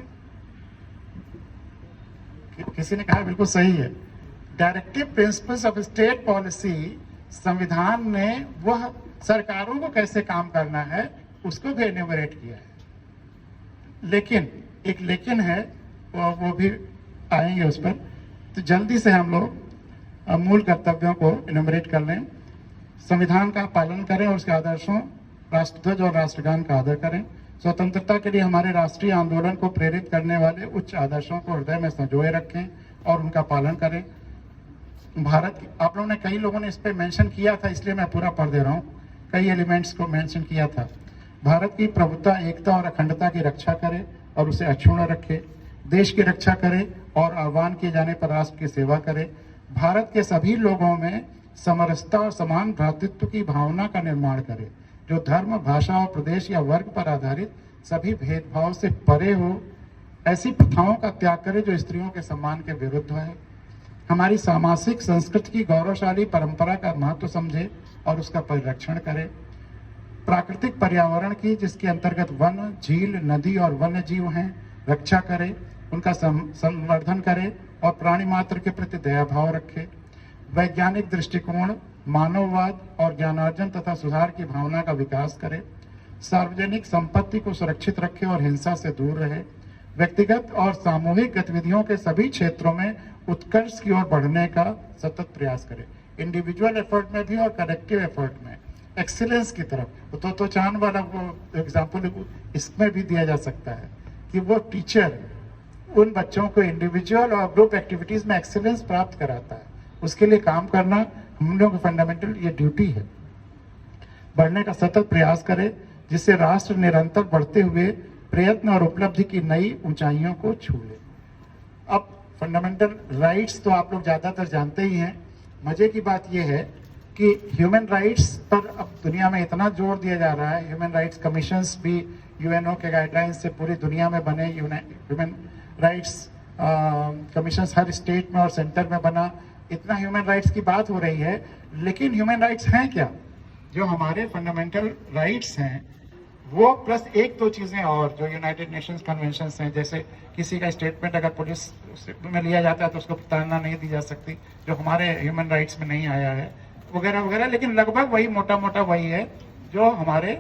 A: किसी ने कहा बिल्कुल सही है, directive principles of state policy संविधान ने वह सरकारों को कैसे काम करना है उसको भी एन्यूमरेट किया है। लेकिन एक लेकिन है, वो भी आएंगे उस पर। तो जल्दी से हम लोग मूल कर्तव्यों को एन्यूमरेट कर लें। संविधान का पालन करें और उसके आदर्शों, राष्ट्रध्वज और राष्ट्रगान का आदर करें। स्वतंत्रता के लिए हमारे राष्ट्रीय आंदोलन को प्रेरित करने वाले उच्च आदर्शों को हृदय में संजोए रखें और उनका पालन करें। भारत, आप लोगों ने, कई लोगों ने इस पर मेंशन किया था, इसलिए मैं पूरा पढ़ दे रहा हूँ, कई एलिमेंट्स को मेंशन किया था। भारत की प्रभुत्ता, एकता और अखंडता की रक्षा करे और उसे अक्षुण्ण रखे। देश की रक्षा करे और आह्वान किए जाने पर राष्ट्र की सेवा करे। भारत के सभी लोगों में समरसता और समान भ्रातृत्व की भावना का निर्माण करे, जो धर्म, भाषा और प्रदेश या वर्ग पर आधारित सभी भेदभाव से परे हो। ऐसी प्रथाओं का त्याग करे जो स्त्रियों के सम्मान के विरुद्ध है। हमारी सामाजिक संस्कृति की गौरवशाली परंपरा का महत्व समझे और उसका परिरक्षण करे। प्राकृतिक पर्यावरण की, जिसके अंतर्गत वन, झील, नदी और वन्य जीव हैं, रक्षा करे, उनका संवर्धन करे और प्राणी मात्र के प्रति दया भाव रखे। वैज्ञानिक दृष्टिकोण, मानववाद और ज्ञानार्जन तथा सुधार की भावना का विकास करे। सार्वजनिक संपत्ति को सुरक्षित रखे और हिंसा से दूर रहे। व्यक्तिगत और सामूहिक गतिविधियों के सभी क्षेत्रों में उत्कर्ष की ओर बढ़ने का सतत प्रयास करे। इंडिविजुअल एफर्ट में भी और कलेक्टिव एफर्ट में एक्सीलेंस की तरफ। तो चांद वाला वो एग्जाम्पल इसमें भी दिया जा सकता है कि वो टीचर उन बच्चों को इंडिविजुअल और ग्रुप एक्टिविटीज में एक्सीलेंस प्राप्त कराता है, उसके लिए काम करना हम लोगों की फंडामेंटल ये ड्यूटी है। बढ़ने का सतत प्रयास करे, जिससे राष्ट्र निरंतर बढ़ते हुए प्रयत्न और उपलब्धि की नई ऊंचाइयों को छू ले। अब फंडामेंटल राइट्स तो आप लोग ज्यादातर जानते ही हैं। मजे की बात यह है कि ह्यूमन राइट्स पर अब दुनिया में इतना जोर दिया जा रहा है। ह्यूमन राइट्स कमीशंस भी यूएनओ के गाइडलाइंस से पूरी दुनिया में बने। ह्यूमन राइट्स कमीशंस हर स्टेट में और सेंटर में बना। इतना ह्यूमन राइट्स की बात हो रही है, लेकिन ह्यूमन राइट्स हैं क्या? जो हमारे फंडामेंटल राइट्स हैं वो प्लस एक दो चीजें और जो यूनाइटेड नेशंस कन्वेंशन हैं, जैसे किसी का स्टेटमेंट अगर पुलिस में लिया जाता है तो उसको प्रताड़ना नहीं दी जा सकती, जो हमारे ह्यूमन राइट्स में नहीं आया है, वगैरह वगैरह। लेकिन लगभग वही, मोटा मोटा वही है जो हमारे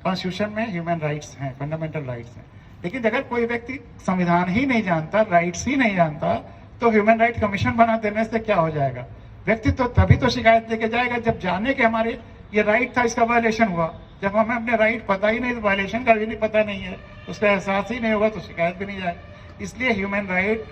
A: कॉन्स्टिट्यूशन में ह्यूमन राइट्स हैं, फंडामेंटल राइट्स हैं। लेकिन अगर कोई व्यक्ति संविधान ही नहीं जानता, राइट्स ही नहीं जानता, तो ह्यूमन राइट कमीशन बना देने से क्या हो जाएगा? व्यक्ति तो तभी तो शिकायत लेके जाएगा जब जाने के हमारे ये राइट था, इसका वायलेशन हुआ। जब हमें अपने राइट पता ही नहीं, तो वायलेशन का भी नहीं पता नहीं है, उसका एहसास ही नहीं होगा तो शिकायत भी नहीं जाए। इसलिए ह्यूमन राइट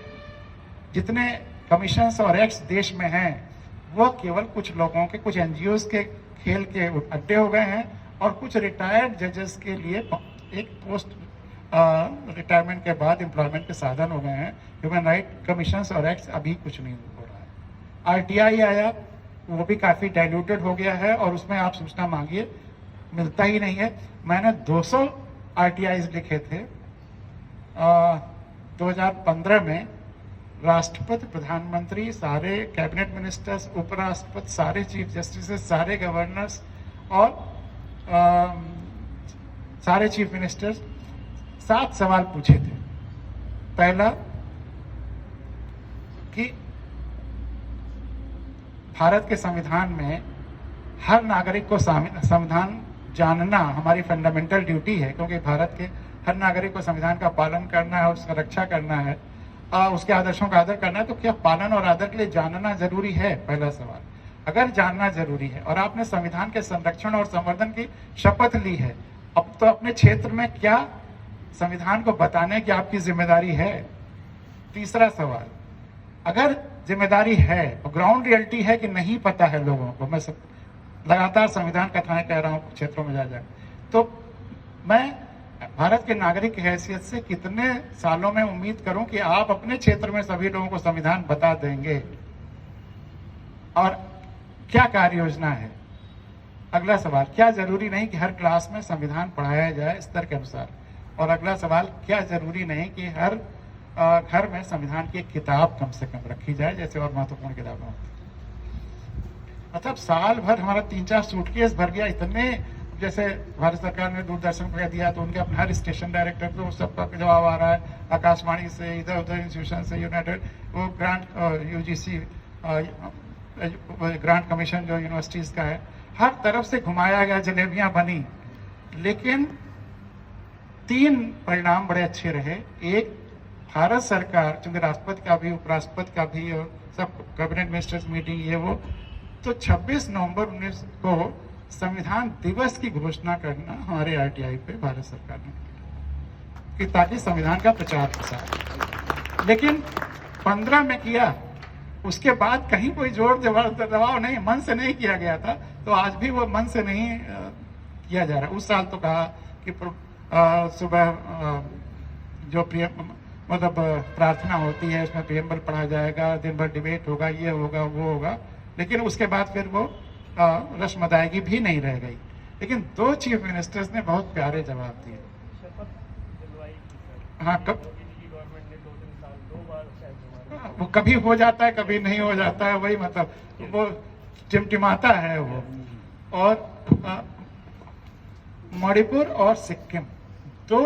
A: जितने कमीशंस और एक्ट्स देश में हैं वो केवल कुछ लोगों के, कुछ एनजीओज के खेल के अड्डे हो गए हैं और कुछ रिटायर्ड जजेस के लिए एक पोस्ट रिटायरमेंट के बाद एम्प्लॉयमेंट के साधन हो गए हैं। ह्यूमन राइट कमीशंस और एक्ट्स अभी कुछ नहीं हो रहा है। आरटीआई आया, वो भी काफ़ी डाइल्यूटेड हो गया है और उसमें आप सूचना मांगिए, मिलता ही नहीं है। मैंने 200 आरटीआईज लिखे थे 2015 में। राष्ट्रपति, प्रधानमंत्री, सारे कैबिनेट मिनिस्टर्स, उपराष्ट्रपति, सारे चीफ जस्टिस, सारे गवर्नर्स और सारे चीफ मिनिस्टर्स 7 सवाल पूछे थे। पहला कि भारत के संविधान में हर नागरिक को संविधान जानना हमारी फंडामेंटल ड्यूटी है, क्योंकि भारत के हर नागरिक को संविधान का पालन करना है, उसका रक्षा करना है, उसके आदर्शों का आदर करना है। तो क्या पालन और आदर के लिए जानना जरूरी है? पहला सवाल। अगर जानना जरूरी है और आपने संविधान के संरक्षण और संवर्धन की शपथ ली है, अब तो अपने क्षेत्र में क्या संविधान को बताने की आपकी जिम्मेदारी है? तीसरा सवाल, अगर जिम्मेदारी है और ग्राउंड रियलिटी है कि नहीं पता है लोगों को, मैं सब लगातार संविधान कथाएं कह रहा हूँ क्षेत्रों में जा, तो मैं भारत के नागरिक की हैसियत से कितने सालों में उम्मीद करूं कि आप अपने क्षेत्र में सभी लोगों को संविधान बता देंगे और क्या कार्य योजना है? अगला सवाल, क्या जरूरी नहीं कि हर क्लास में संविधान पढ़ाया जाए स्तर के अनुसार? और अगला सवाल, क्या जरूरी नहीं कि हर घर में संविधान की एक किताब कम से कम रखी जाए, जैसे और महत्वपूर्ण किताबें होती? मतलब साल भर हमारा 3-4 सूटकेस भर गया, इतने जैसे भारत सरकार ने दूरदर्शन पर दिया तो उनके अपने हर स्टेशन डायरेक्टर को सबका जवाब आ रहा है, आकाशवाणी से, इधर उधर इंस्टीट्यूशन से, यूनाइटेड वो ग्रांट यूजीसी ग्रांट कमीशन जो यूनिवर्सिटीज का है, हर तरफ से घुमाया गया, जलेबियां बनी, लेकिन 3 परिणाम बड़े अच्छे रहे। एक, भारत सरकार चूंकि राष्ट्रपति का भी, उपराष्ट्रपति का भी और सब कैबिनेट मिनिस्टर्स मीटिंग ये वो, तो 26 नवंबर 19 को संविधान दिवस की घोषणा करना हमारे आरटीआई पे भारत सरकार ने कि ताकि संविधान का प्रचार प्रसार, लेकिन 15 में किया, उसके बाद कहीं कोई जोर दबाव नहीं, मन से नहीं किया गया था, तो आज भी वो मन से नहीं किया जा रहा। उस साल तो कहा कि सुबह जो मतलब प्रार्थना होती है उसमें प्रियम्बल पढ़ा जाएगा, दिन भर डिबेट होगा, ये होगा वो होगा, लेकिन उसके बाद फिर वो रस्म अदायगी भी नहीं रह गई। लेकिन 2 चीफ मिनिस्टर्स ने बहुत प्यारे जवाब दिए। हाँ, कब वो कभी हो जाता है, कभी नहीं हो जाता है, वही मतलब वो टिमटिमाता है वो। और मणिपुर और सिक्किम 2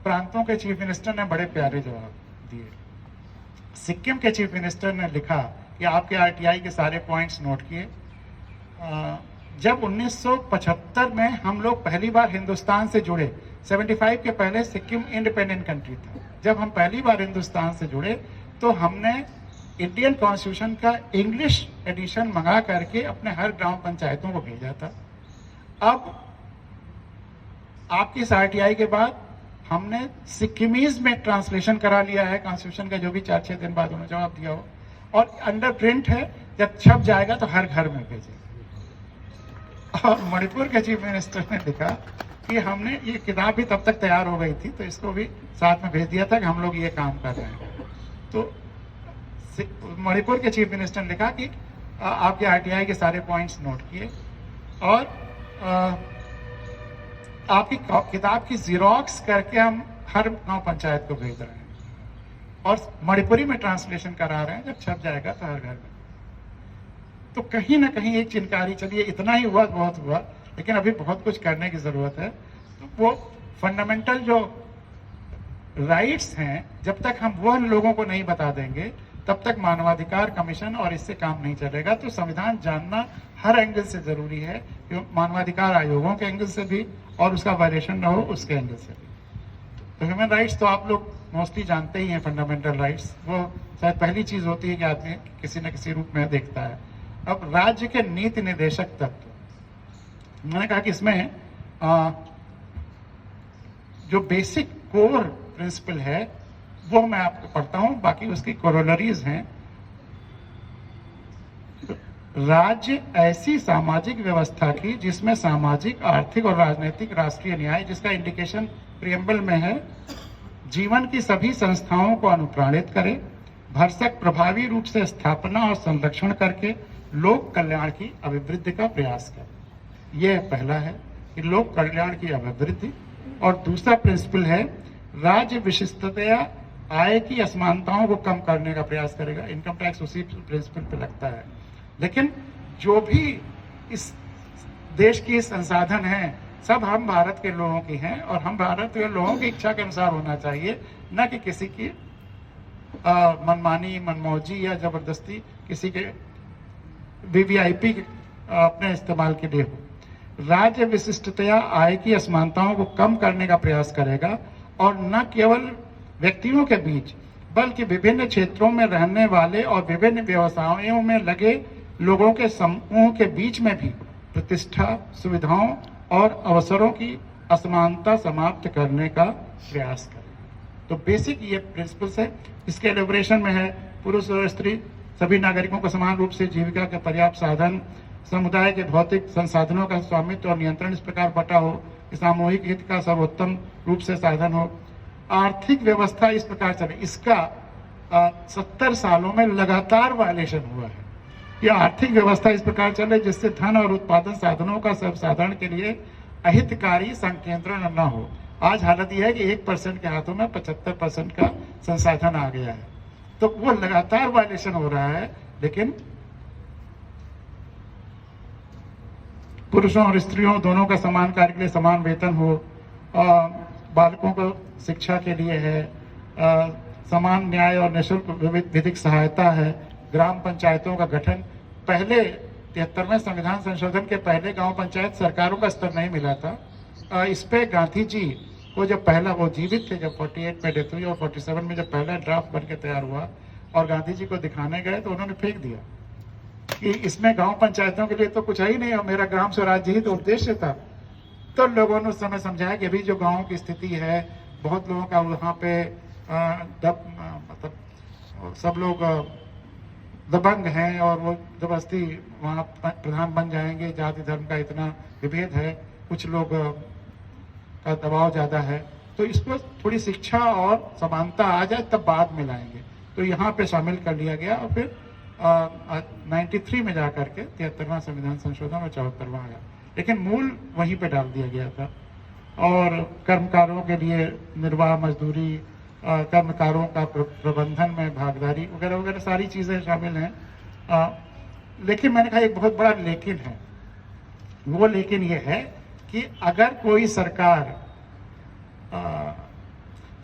A: प्रांतों के चीफ मिनिस्टर ने बड़े प्यारे जवाब दिए। सिक्किम के चीफ मिनिस्टर ने लिखा कि आपके आरटीआई के सारे पॉइंट्स नोट किए। जब 1975 में हम लोग पहली बार हिंदुस्तान से जुड़े, 75 के पहले सिक्किम इंडिपेंडेंट कंट्री था, जब हम पहली बार हिंदुस्तान से जुड़े तो हमने इंडियन कॉन्स्टिट्यूशन का इंग्लिश एडिशन मंगा करके अपने हर ग्राम पंचायतों को भेजा था। अब आपकी इस आरटीआई के बाद हमने सिक्किमीज में ट्रांसलेशन करा लिया है कॉन्स्टिट्यूशन का, जो भी 4-6 दिन बाद उन्होंने जवाब दिया हो, और अंडर प्रिंट है, जब छप जाएगा तो हर घर में भेजेंगे। और मणिपुर के चीफ मिनिस्टर ने लिखा कि हमने ये किताब भी तब तक तैयार हो गई थी, तो इसको भी साथ में भेज दिया था कि हम लोग ये काम कर रहे हैं। तो मणिपुर के चीफ मिनिस्टर ने लिखा कि आपके आरटीआई के सारे पॉइंट्स नोट किए और आपकी किताब की जीरोक्स करके हम हर गांव पंचायत को भेज रहे हैं और मणिपुरी में ट्रांसलेशन करा रहे हैं, जब छप जाएगा तो हर घर में। तो कहीं ना कहीं एक चिनकारी चलिए, इतना ही हुआ बहुत हुआ, लेकिन अभी बहुत कुछ करने की जरूरत है। तो वो फंडामेंटल जो राइट्स हैं, जब तक हम वो लोगों को नहीं बता देंगे तब तक मानवाधिकार कमीशन और इससे काम नहीं चलेगा। तो संविधान जानना हर एंगल से जरूरी है, मानवाधिकार आयोगों के एंगल से भी और उसका वायलेशन न हो उसके एंगल से भी। तो ह्यूमन राइट्स तो आप लोग मोस्टली जानते ही हैं, फंडामेंटल राइट्स वो शायद पहली चीज होती है कि आदमी किसी न किसी रूप में देखता है। अब राज्य के नीति निर्देशक तत्व, मैंने कहा कि इसमें जो बेसिक कोर प्रिंसिपल है वो मैं आपको पढ़ता हूं, बाकी उसकी कोरोलरीज हैं। राज्य ऐसी सामाजिक व्यवस्था की जिसमें सामाजिक, आर्थिक और राजनीतिक राष्ट्रीय न्याय, जिसका इंडिकेशन प्रियम्बल में है, जीवन की सभी संस्थाओं को अनुप्राणित करे, भरसक प्रभावी रूप से स्थापना और संरक्षण करके लोक कल्याण की अभिवृद्धि का प्रयास करे। यह पहला है कि लोक कल्याण की अभिवृद्धि। और दूसरा प्रिंसिपल है राज्य विशिष्टतया आय की असमानताओं को कम करने का प्रयास करेगा। इनकम टैक्स उसी प्रिंसिपल पे लगता है। लेकिन जो भी इस देश की संसाधन हैं सब हम भारत के लोगों की हैं और हम भारत के लोगों की इच्छा के अनुसार होना चाहिए, न कि किसी की मनमानी, मनमौजी या जबरदस्ती किसी के वीवीआईपी अपने इस्तेमाल के लिए हो। राज्य विशिष्टतया आय की असमानताओं को कम करने का प्रयास करेगा और न केवल व्यक्तियों के बीच बल्कि विभिन्न क्षेत्रों में रहने वाले और विभिन्न व्यवसायों में लगे लोगों के समूह के बीच में भी प्रतिष्ठा, सुविधाओं और अवसरों की असमानता समाप्त करने का प्रयास करें। तो बेसिक ये प्रिंसिपल्स है। इसके एलिब्रेशन में है पुरुष और स्त्री सभी नागरिकों को समान रूप से जीविका के पर्याप्त साधन, समुदाय के भौतिक संसाधनों का स्वामित्व और नियंत्रण इस प्रकार बटा हो कि सामूहिक हित का सर्वोत्तम रूप से साधन हो, आर्थिक व्यवस्था इस प्रकार चले। इसका 70 सालों में लगातार वायलेशन हुआ है कि आर्थिक व्यवस्था इस प्रकार चले जिससे धन और उत्पादन साधनों का सर्वसाधारण के लिए अहितकारी संकेंद्रण न हो। आज हालत यह है कि 1% के हाथों में 75% का संसाधन आ गया है। तो वो लगातार वायलेशन हो रहा है। लेकिन पुरुषों और स्त्रियों दोनों का समान कार्य के लिए समान वेतन हो, बालकों को शिक्षा के लिए है, समान न्याय और निःशुल्क विधिक सहायता है, ग्राम पंचायतों का गठन। पहले 73वें संविधान संशोधन के पहले गांव पंचायत सरकारों का स्तर नहीं मिला था। इस पे गांधी जी को जब पहला, वो जीवित थे जब 48 में डेथ हुई और 47 में जब पहला ड्राफ्ट बन के तैयार हुआ और गांधी जी को दिखाने गए तो उन्होंने फेंक दिया कि इसमें गांव पंचायतों के लिए तो कुछ है ही नहीं और मेरा ग्राम स्वराज्य ही तो उद्देश्य था। तो लोगों ने उस समय समझाया कि अभी जो गाँव की स्थिति है, बहुत लोगों का वहाँ पे मतलब सब लोग दबंग हैं और वो जबरदस्ती वहाँ प्रधान बन जाएंगे, जाति धर्म का इतना विभेद है, कुछ लोग का दबाव ज़्यादा है, तो इसको थोड़ी शिक्षा और समानता आ जाए तब बाद में लाएंगे। तो यहाँ पे शामिल कर लिया गया और फिर 93 में जा करके 73वां संविधान संशोधन और 74वां आया, लेकिन मूल वहीं पे डाल दिया गया था। और कर्मकारों के लिए निर्वाह मजदूरी, कर्मकारों का प्रबंधन में भागीदारी वगैरह वगैरह सारी चीज़ें शामिल हैं। लेकिन मैंने कहा एक बहुत बड़ा लेकिन है, वो लेकिन ये है कि अगर कोई सरकार,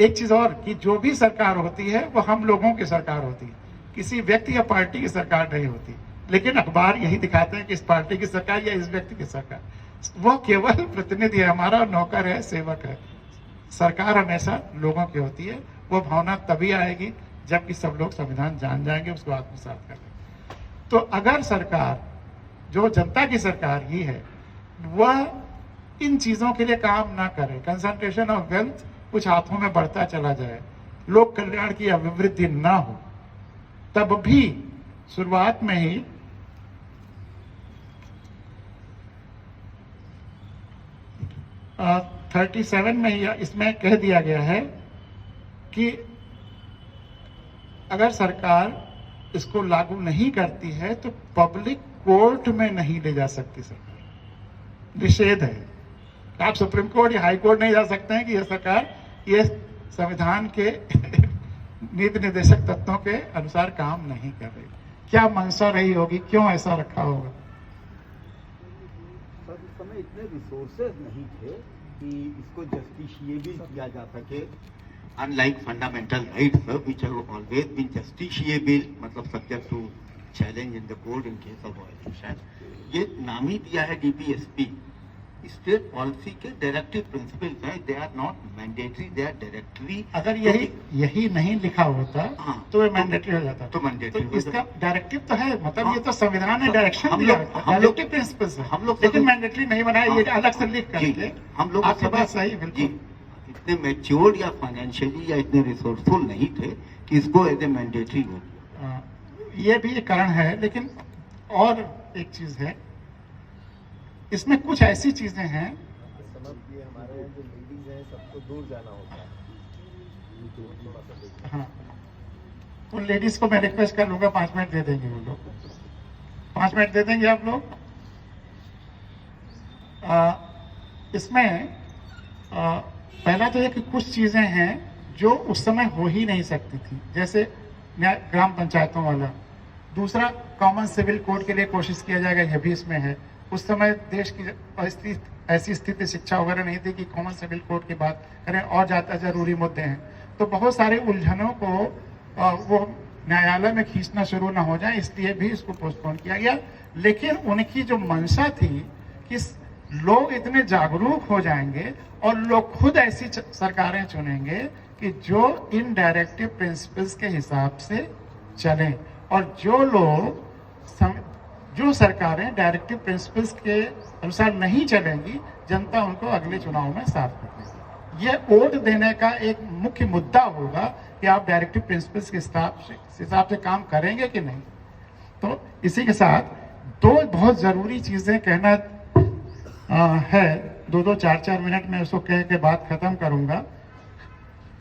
A: एक चीज़ और कि जो भी सरकार होती है वो हम लोगों की सरकार होती है, किसी व्यक्ति या पार्टी की सरकार नहीं होती। लेकिन अखबार यही दिखाते हैं कि इस पार्टी की सरकार या इस व्यक्ति की सरकार, वो केवल प्रतिनिधि है, हमारा नौकर है, सेवक है। सरकार हमेशा लोगों की होती है। वो भावना तभी आएगी जबकि सब लोग संविधान जान जाएंगे, उसको आत्मसात कर लेंगे। तो अगर सरकार जो जनता की सरकार ही है वह इन चीजों के लिए काम ना करे, कंसंट्रेशन ऑफ वेल्थ कुछ हाथों में बढ़ता चला जाए, लोक कल्याण की अभिवृद्धि ना हो, तब भी शुरुआत में ही 37 में ही इसमें कह दिया गया है कि अगर सरकार इसको लागू नहीं करती है तो पब्लिक कोर्ट में नहीं ले जा सकती सरकार, निषेध है। आप सुप्रीम कोर्ट या हाई कोर्ट नहीं जा सकते हैं कि यह सरकार ये संविधान के नीति निर्देशक तत्वों के अनुसार काम नहीं कर रही। क्या मंशा रही होगी, क्यों ऐसा रखा होगा?
E: सर उस समय इतने रिसोर्सेज नहीं थे कि इसको जस्टिशिएबल किया जा सके। Unlike fundamental rights which have always been justiciable, मतलब subject to challenge in the court in case of violation, ये नाम ही दिया है डीपीएसपी। स्टेट पॉलिसी के डायरेक्टिव प्रिंसिपल्स हैं, they are not mandatory, they are directory.
A: अगर यही नहीं लिखा होता तो ये मैंडेटरी हो जाता, तो मैंडेटरी। तो इसका डायरेक्टिव तो है, मतलब ये तो संविधान ने डायरेक्शन दिया, डायरेक्टिव प्रिंसिपल्स है, हम लोग लेकिन मैंडेटरी नहीं बनाया, ये अलग से लिख करके।
E: हम लोग
A: आपकी बात सही, बिल्कुल
E: इतने मैच्योर्ड या फाइनेंशियली या इतने रिसोर्सफुल नहीं थे कि इसको एज ए मैंडेटरी हो।
A: ये भी एक कारण है, लेकिन और एक चीज है, इसमें कुछ ऐसी चीजें हैं
B: हमारे जो लेडीज हैं सबको दूर जाना होता है।
A: हाँ, उन लेडीज को मैं रिक्वेस्ट कर लूंगा 5 मिनट दे देंगे वो लोग, 5 मिनट दे देंगे आप लोग। इसमें पहला तो ये कि कुछ चीजें हैं जो उस समय हो ही नहीं सकती थी, जैसे ग्राम पंचायतों वाला। दूसरा, कॉमन सिविल कोड के लिए कोशिश किया जाएगा, यह भी इसमें है। उस समय देश की ऐसी स्थिति, शिक्षा वगैरह नहीं थी कि कॉमन सिविल कोड की बात करें, और ज़्यादा जरूरी मुद्दे हैं। तो बहुत सारे उलझनों को वो न्यायालय में खींचना शुरू ना हो जाए, इसलिए भी इसको पोस्टपोन किया गया। लेकिन उनकी जो मंशा थी कि लोग इतने जागरूक हो जाएंगे और लोग खुद ऐसी सरकारें चुनेंगे कि जो इन डायरेक्टिव प्रिंसिपल्स के हिसाब से चलें, और जो सरकारें डायरेक्टिव प्रिंसिपल्स के अनुसार नहीं चलेंगी, जनता उनको अगले चुनाव में साफ कर देगी। ये वोट देने का एक मुख्य मुद्दा होगा कि आप डायरेक्टिव प्रिंसिपल्स के हिसाब से काम करेंगे कि नहीं। तो इसी के साथ 2 बहुत जरूरी चीजें कहना है, 2-2, 4-4 मिनट में उसको कह के बात खत्म करूंगा,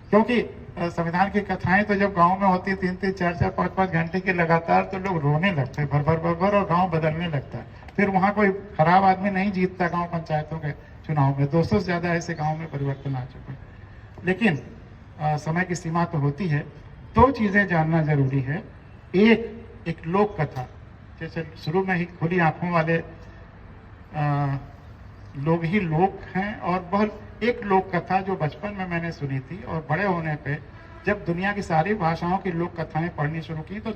A: क्योंकि संविधान की कथाएं तो जब गांव में होती है 3-3, 4-4, 5-5 घंटे के लगातार, तो लोग रोने लगते हैं भर और गांव बदलने लगता है। फिर वहां कोई खराब आदमी नहीं जीतता गांव पंचायतों के चुनाव में, 200 से ज्यादा ऐसे गांव में परिवर्तन आ चुके हैं। लेकिन समय की सीमा तो होती है। 2 चीजें जानना जरूरी है। एक लोक कथा, जैसे शुरू में ही खुली आंखों वाले लोग ही लोक हैं। और बहुत एक लोक कथा जो बचपन में मैंने सुनी थी और बड़े होने पे जब दुनिया की सारी भाषाओं की लोक कथाएं पढ़नी शुरू की तो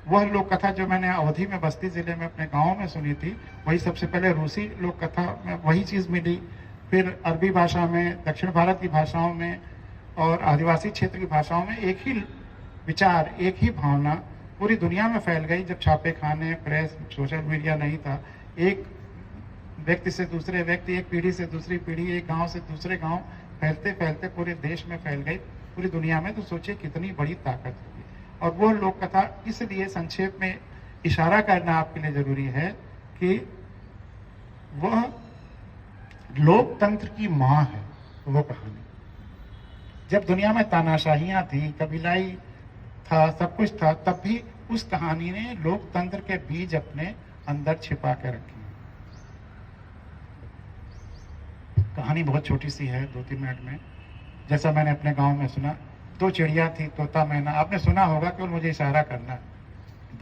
A: वह लोक कथा जो मैंने अवधी में बस्ती जिले में अपने गांव में सुनी थी वही सबसे पहले रूसी लोक कथा में वही चीज़ मिली, फिर अरबी भाषा में, दक्षिण भारत की भाषाओं में और आदिवासी क्षेत्र की भाषाओं में एक ही विचार, एक ही भावना पूरी दुनिया में फैल गई। जब छापे खाने, प्रेस, सोशल मीडिया नहीं था, एक व्यक्ति से दूसरे व्यक्ति, एक पीढ़ी से दूसरी पीढ़ी, एक गांव से दूसरे गांव फैलते फैलते पूरे देश में फैल गई, पूरी दुनिया में। तो सोचिए कितनी बड़ी ताकत होगी। और वो लोक कथा इसलिए संक्षेप में इशारा करना आपके लिए जरूरी है कि वह लोकतंत्र की माँ है। वो कहानी जब दुनिया में तानाशाहियां थी, कबीलाई था, सब कुछ था, तब भी उस कहानी ने लोकतंत्र के बीज अपने अंदर छिपा के रखे। कहानी बहुत छोटी सी है, 2-3 मिनट में। जैसा मैंने अपने गांव में सुना, 2 चिड़िया थी, तोता मैना। आपने सुना होगा, केवल मुझे इशारा करना।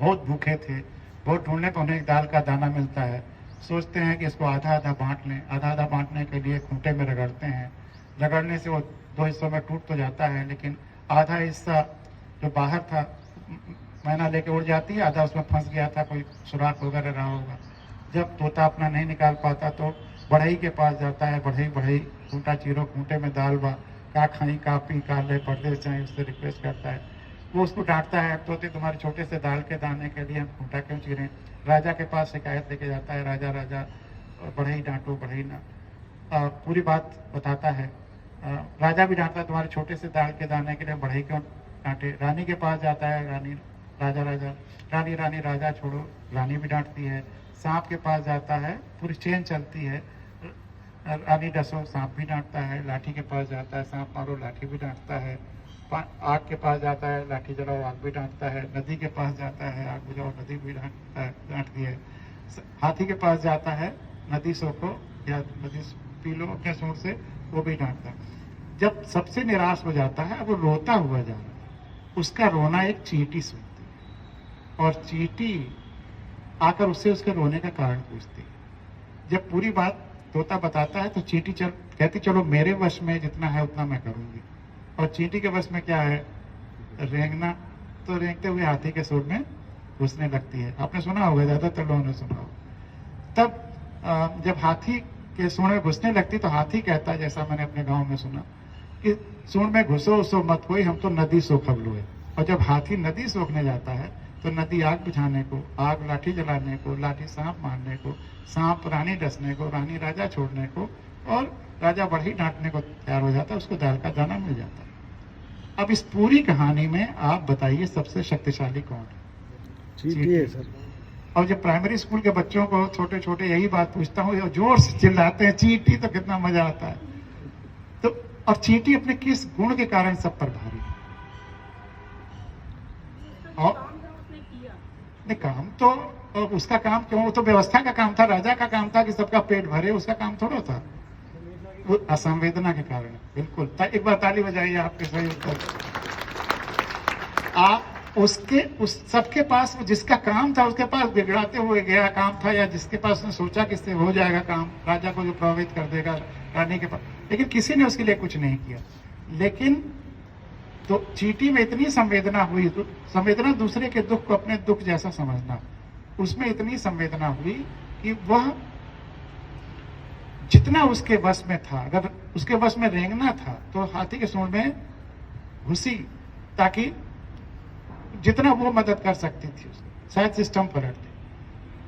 A: बहुत भूखे थे, बहुत ढूंढने पर उन्हें एक दाल का दाना मिलता है। सोचते हैं कि इसको आधा आधा बांट लें। आधा आधा बांटने के लिए खूंटे में रगड़ते हैं। रगड़ने से वो 2 हिस्सों में टूट तो जाता है, लेकिन आधा हिस्सा जो बाहर था मैना लेके उड़ जाती है, आधा उसमें फंस गया था, कोई सुराख वगैरह रहा होगा। जब तोता अपना नहीं निकाल पाता तो बढ़ई के पास जाता है। बढ़ई खूंटा चीरो, खूंटे में दाल बा, का खाई, का पी, का ले, परदेश जाए, उससे रिक्वेस्ट करता है। वो उसको डांटता है, तोते तुम्हारे छोटे से दाल के दाने के लिए हम खूंटा क्यों चीरें। राजा के पास शिकायत लेके जाता है। राजा बढ़ई डांटो, बढ़ई ना, पूरी बात बताता है। राजा भी डांटता है, तुम्हारे छोटे से दाल के दाने के लिए बढ़ई क्यों डांटे। रानी के पास जाता है। रानी रानी राजा छोड़ो, रानी भी डांटती है। सांप के पास जाता है, पूरी चेन चलती है। रानी डसो, सांप भी डांटता है। लाठी के पास जाता है, सांप मारो, लाठी भी डांटता है। आग के पास जाता है, लाठी जलाओ, आग भी डांटता है। नदी के पास जाता है, आग बुझाओ, नदी भी डांटती है। हाथी के पास जाता है, नदी सोखो या नदी पी लो अपने सूंड से, वो भी डांटता है। जब सबसे निराश हो जाता है, वो रोता हुआ जा रहा है, उसका रोना एक चींटी सुनती है और चींटी आकर उससे उसके रोने का कारण पूछती है। जब पूरी बात तोता बताता है तो चींटी कहती चलो मेरे वश में जितना है उतना मैं करूंगी। और चींटी के वश में क्या है, रेंगना। तो रेंगते हुए हाथी के सूंड में घुसने लगती है। आपने सुना होगा, ज्यादातर लोगों ने सुना होगा। तब जब हाथी के सूंड में घुसने लगती तो हाथी कहता है, जैसा मैंने अपने गांव में सुना, कि सूंड में घुसो उसो मत कोई, हम तो नदी सोखब लोए। और जब हाथी नदी सोखने जाता है तो नदी आग बुझाने को, आग लाठी जलाने को, लाठी सांप मारने को, सांप रानी डसने को, रानी राजा छोड़ने को, और राजा बढ़ई डांटने को तैयार हो जाता है। उसको दाल का दाना मिल जाता है। अब इस पूरी कहानी में आप बताइए सबसे शक्तिशाली कौन है?
H: चींटी है सर।
A: और जब प्राइमरी स्कूल के बच्चों को छोटे छोटे यही बात पूछता हूँ, जोर से चिल्लाते हैं चींटी, तो कितना मजा आता है। तो और चींटी अपने किस गुण के कारण सब पर भारी है? और नहीं, काम तो उसका काम क्यों, वो तो व्यवस्था का काम था, राजा का काम था कि सबका पेट भरे, उसका काम थोड़ा था। वो असंवेदना के कारण। बिल्कुल, एक बार ताली बजाइए आपके सही उत्तर। आप उस सबके पास जिसका काम था उसके पास बिगड़ाते हुए गया काम था, या जिसके पास उसने सोचा कि इससे हो जाएगा काम, राजा को जो प्रभावित कर देगा, रानी के पास, लेकिन किसी ने उसके लिए कुछ नहीं किया। लेकिन तो चींटी में इतनी संवेदना हुई, तो संवेदना दूसरे के दुख को अपने दुख जैसा समझना, उसमें इतनी संवेदना हुई कि वह जितना उसके वश में था, अगर उसके वश में रेंगना था तो हाथी के सूंड में घुसी, ताकि जितना वो मदद कर सकती थी शायद सिस्टम पलट दे,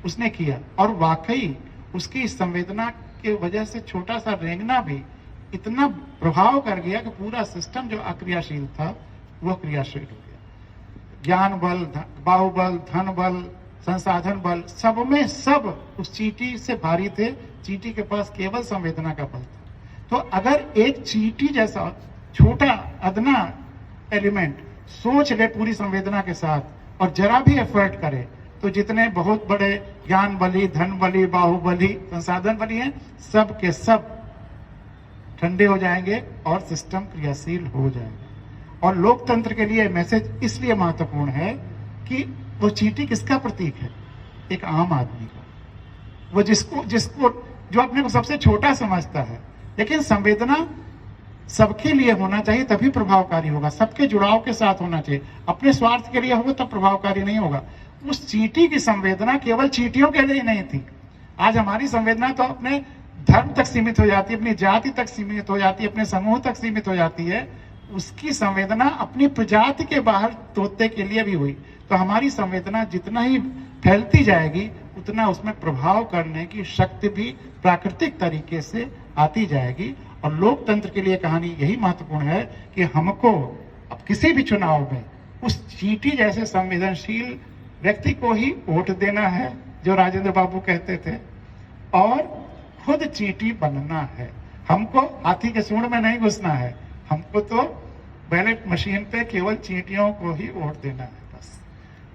A: उसने किया। और वाकई उसकी इस संवेदना के वजह से छोटा सा रेंगना भी इतना प्रभाव कर गया कि पूरा सिस्टम जो अक्रियाशील था वो क्रियाशील हो गया। ज्ञान बल, बाहुबल, धन बल, संसाधन बल, सब में सब उस चींटी से भारी थे। चींटी के पास केवल संवेदना का बल था। तो अगर एक चींटी जैसा छोटा अदना एलिमेंट सोच ले पूरी संवेदना के साथ और जरा भी एफर्ट करे, तो जितने बहुत बड़े ज्ञान बली, धन बली, बाहुबली, संसाधन बली हैं, सब के सब ठंडे हो जाएंगे और सिस्टम क्रियाशील हो जाएगा। और लोकतंत्र के लिए मैसेज इसलिए महत्वपूर्ण है कि वो चींटी किसका प्रतीक है? एक आम आदमी का। वो जिसको जो अपने को सबसे छोटा समझता है। लेकिन संवेदना सबके लिए होना चाहिए, तभी प्रभावकारी होगा। सबके जुड़ाव के साथ होना चाहिए। अपने स्वार्थ के लिए होगा तब प्रभावकारी नहीं होगा। उस चींटी की संवेदना केवल चींटियों के लिए नहीं थी। आज हमारी संवेदना तो अपने धर्म तक सीमित हो जाती है, अपनी जाति तक सीमित हो जाती है, अपने समूह तक सीमित हो जाती है। उसकी संवेदना अपनी प्रजाति के बाहर तोड़ने के लिए भी हुई। तो हमारी संवेदना जितना ही फैलती जाएगी उतना उसमें प्रभाव करने की शक्ति भी प्राकृतिक तरीके से आती जाएगी। और लोकतंत्र के लिए कहानी यही महत्वपूर्ण है कि हमको अब किसी भी चुनाव में उस चींटी जैसे संवेदनशील व्यक्ति को ही वोट देना है, जो राजेंद्र बाबू कहते थे, और खुद चींटी बनना है। हमको हाथी के सूंड में नहीं घुसना है, हमको तो बैलेट मशीन पे केवल चींटियों को ही वोट देना है। बस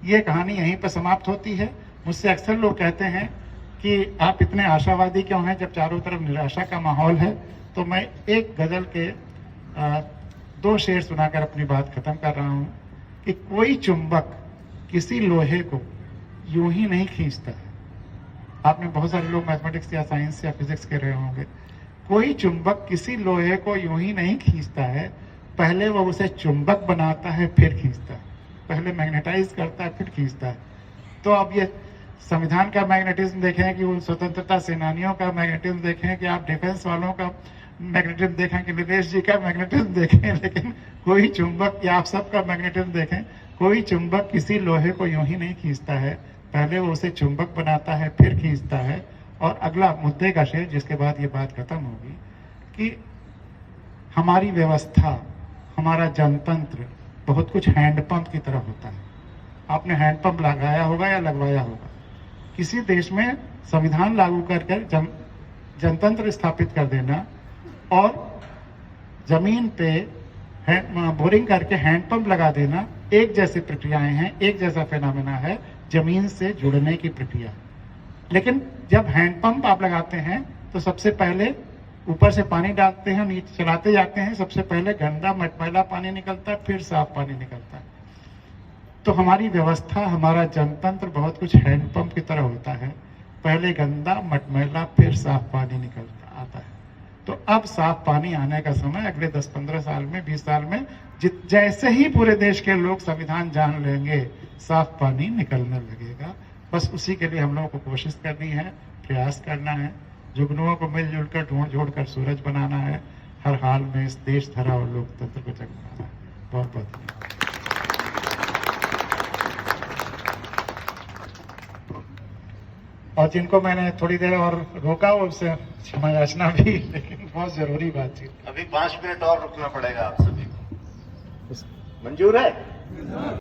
A: ये कहानी यहीं पर समाप्त होती है। मुझसे अक्सर लोग कहते हैं कि आप इतने आशावादी क्यों हैं जब चारों तरफ निराशा का माहौल है। तो मैं एक गजल के 2 शेर सुनाकर अपनी बात खत्म कर रहा हूं कि कोई चुंबक किसी लोहे को यूं ही नहीं खींचता है। आपने बहुत सारे लोग मैथमेटिक्स या साइंस या फिजिक्स के रहे होंगे। कोई चुंबक किसी लोहे को यूं ही नहीं खींचता है, पहले वो उसे चुंबक बनाता है फिर खींचता है। पहले मैग्नेटाइज करता है फिर खींचता है। तो अब ये संविधान का मैग्नेटिज्म देखें कि उन स्वतंत्रता सेनानियों का मैग्नेटिज्म देखें कि आप डिफेंस वालों का मैग्नेटिज्म देखें कि निलेश जी का मैग्नेटिज्म देखें, लेकिन कोई चुंबक या आप सबका मैग्नेटिज्म देखें, कोई चुंबक किसी लोहे को यूं ही नहीं खींचता है, पहले वो उसे चुंबक बनाता है फिर खींचता है। और अगला मुद्दे का शेर जिसके बाद ये बात खत्म होगी कि हमारी व्यवस्था, हमारा जनतंत्र बहुत कुछ हैंडपंप की तरह होता है। आपने हैंडपंप लगाया होगा या लगवाया होगा। किसी देश में संविधान लागू कर जनतंत्र स्थापित कर देना और जमीन पे बोरिंग करके हैंडपंप लगा देना, एक जैसी प्रक्रियाएं हैं, एक जैसा फेनोमेना है, जमीन से जुड़ने की प्रक्रिया। लेकिन जब हैंडपंप आप लगाते हैं तो सबसे पहले ऊपर से पानी डालते हैं, नीचे चलाते जाते हैं, सबसे पहले गंदा मटमैला पानी निकलता है, फिर साफ पानी निकलता है। तो हमारी व्यवस्था, हमारा जनतंत्र बहुत कुछ हैंडपंप की तरह होता है। पहले गंदा मटमैला फिर साफ पानी निकलता आता है। तो अब साफ पानी आने का समय अगले 10-15 साल में, 20 साल में, जैसे ही पूरे देश के लोग संविधान जान लेंगे, साफ पानी निकलने लगेगा। बस उसी के लिए हम लोगों को कोशिश करनी है, प्रयास करना है, जुगनुओं को मिलजुल कर ढूंढ जोड़ कर सूरज बनाना है। हर हाल में इस देश, धरा और लोकतंत्र को जगमगाना है। बहुत बहुत धन्यवाद। और जिनको मैंने थोड़ी देर और रोका वो उससे क्षमा याचना भी, लेकिन बहुत जरूरी बातचीत।
E: अभी 5 मिनट और रुकना पड़ेगा आप सभी को। मंजूर है?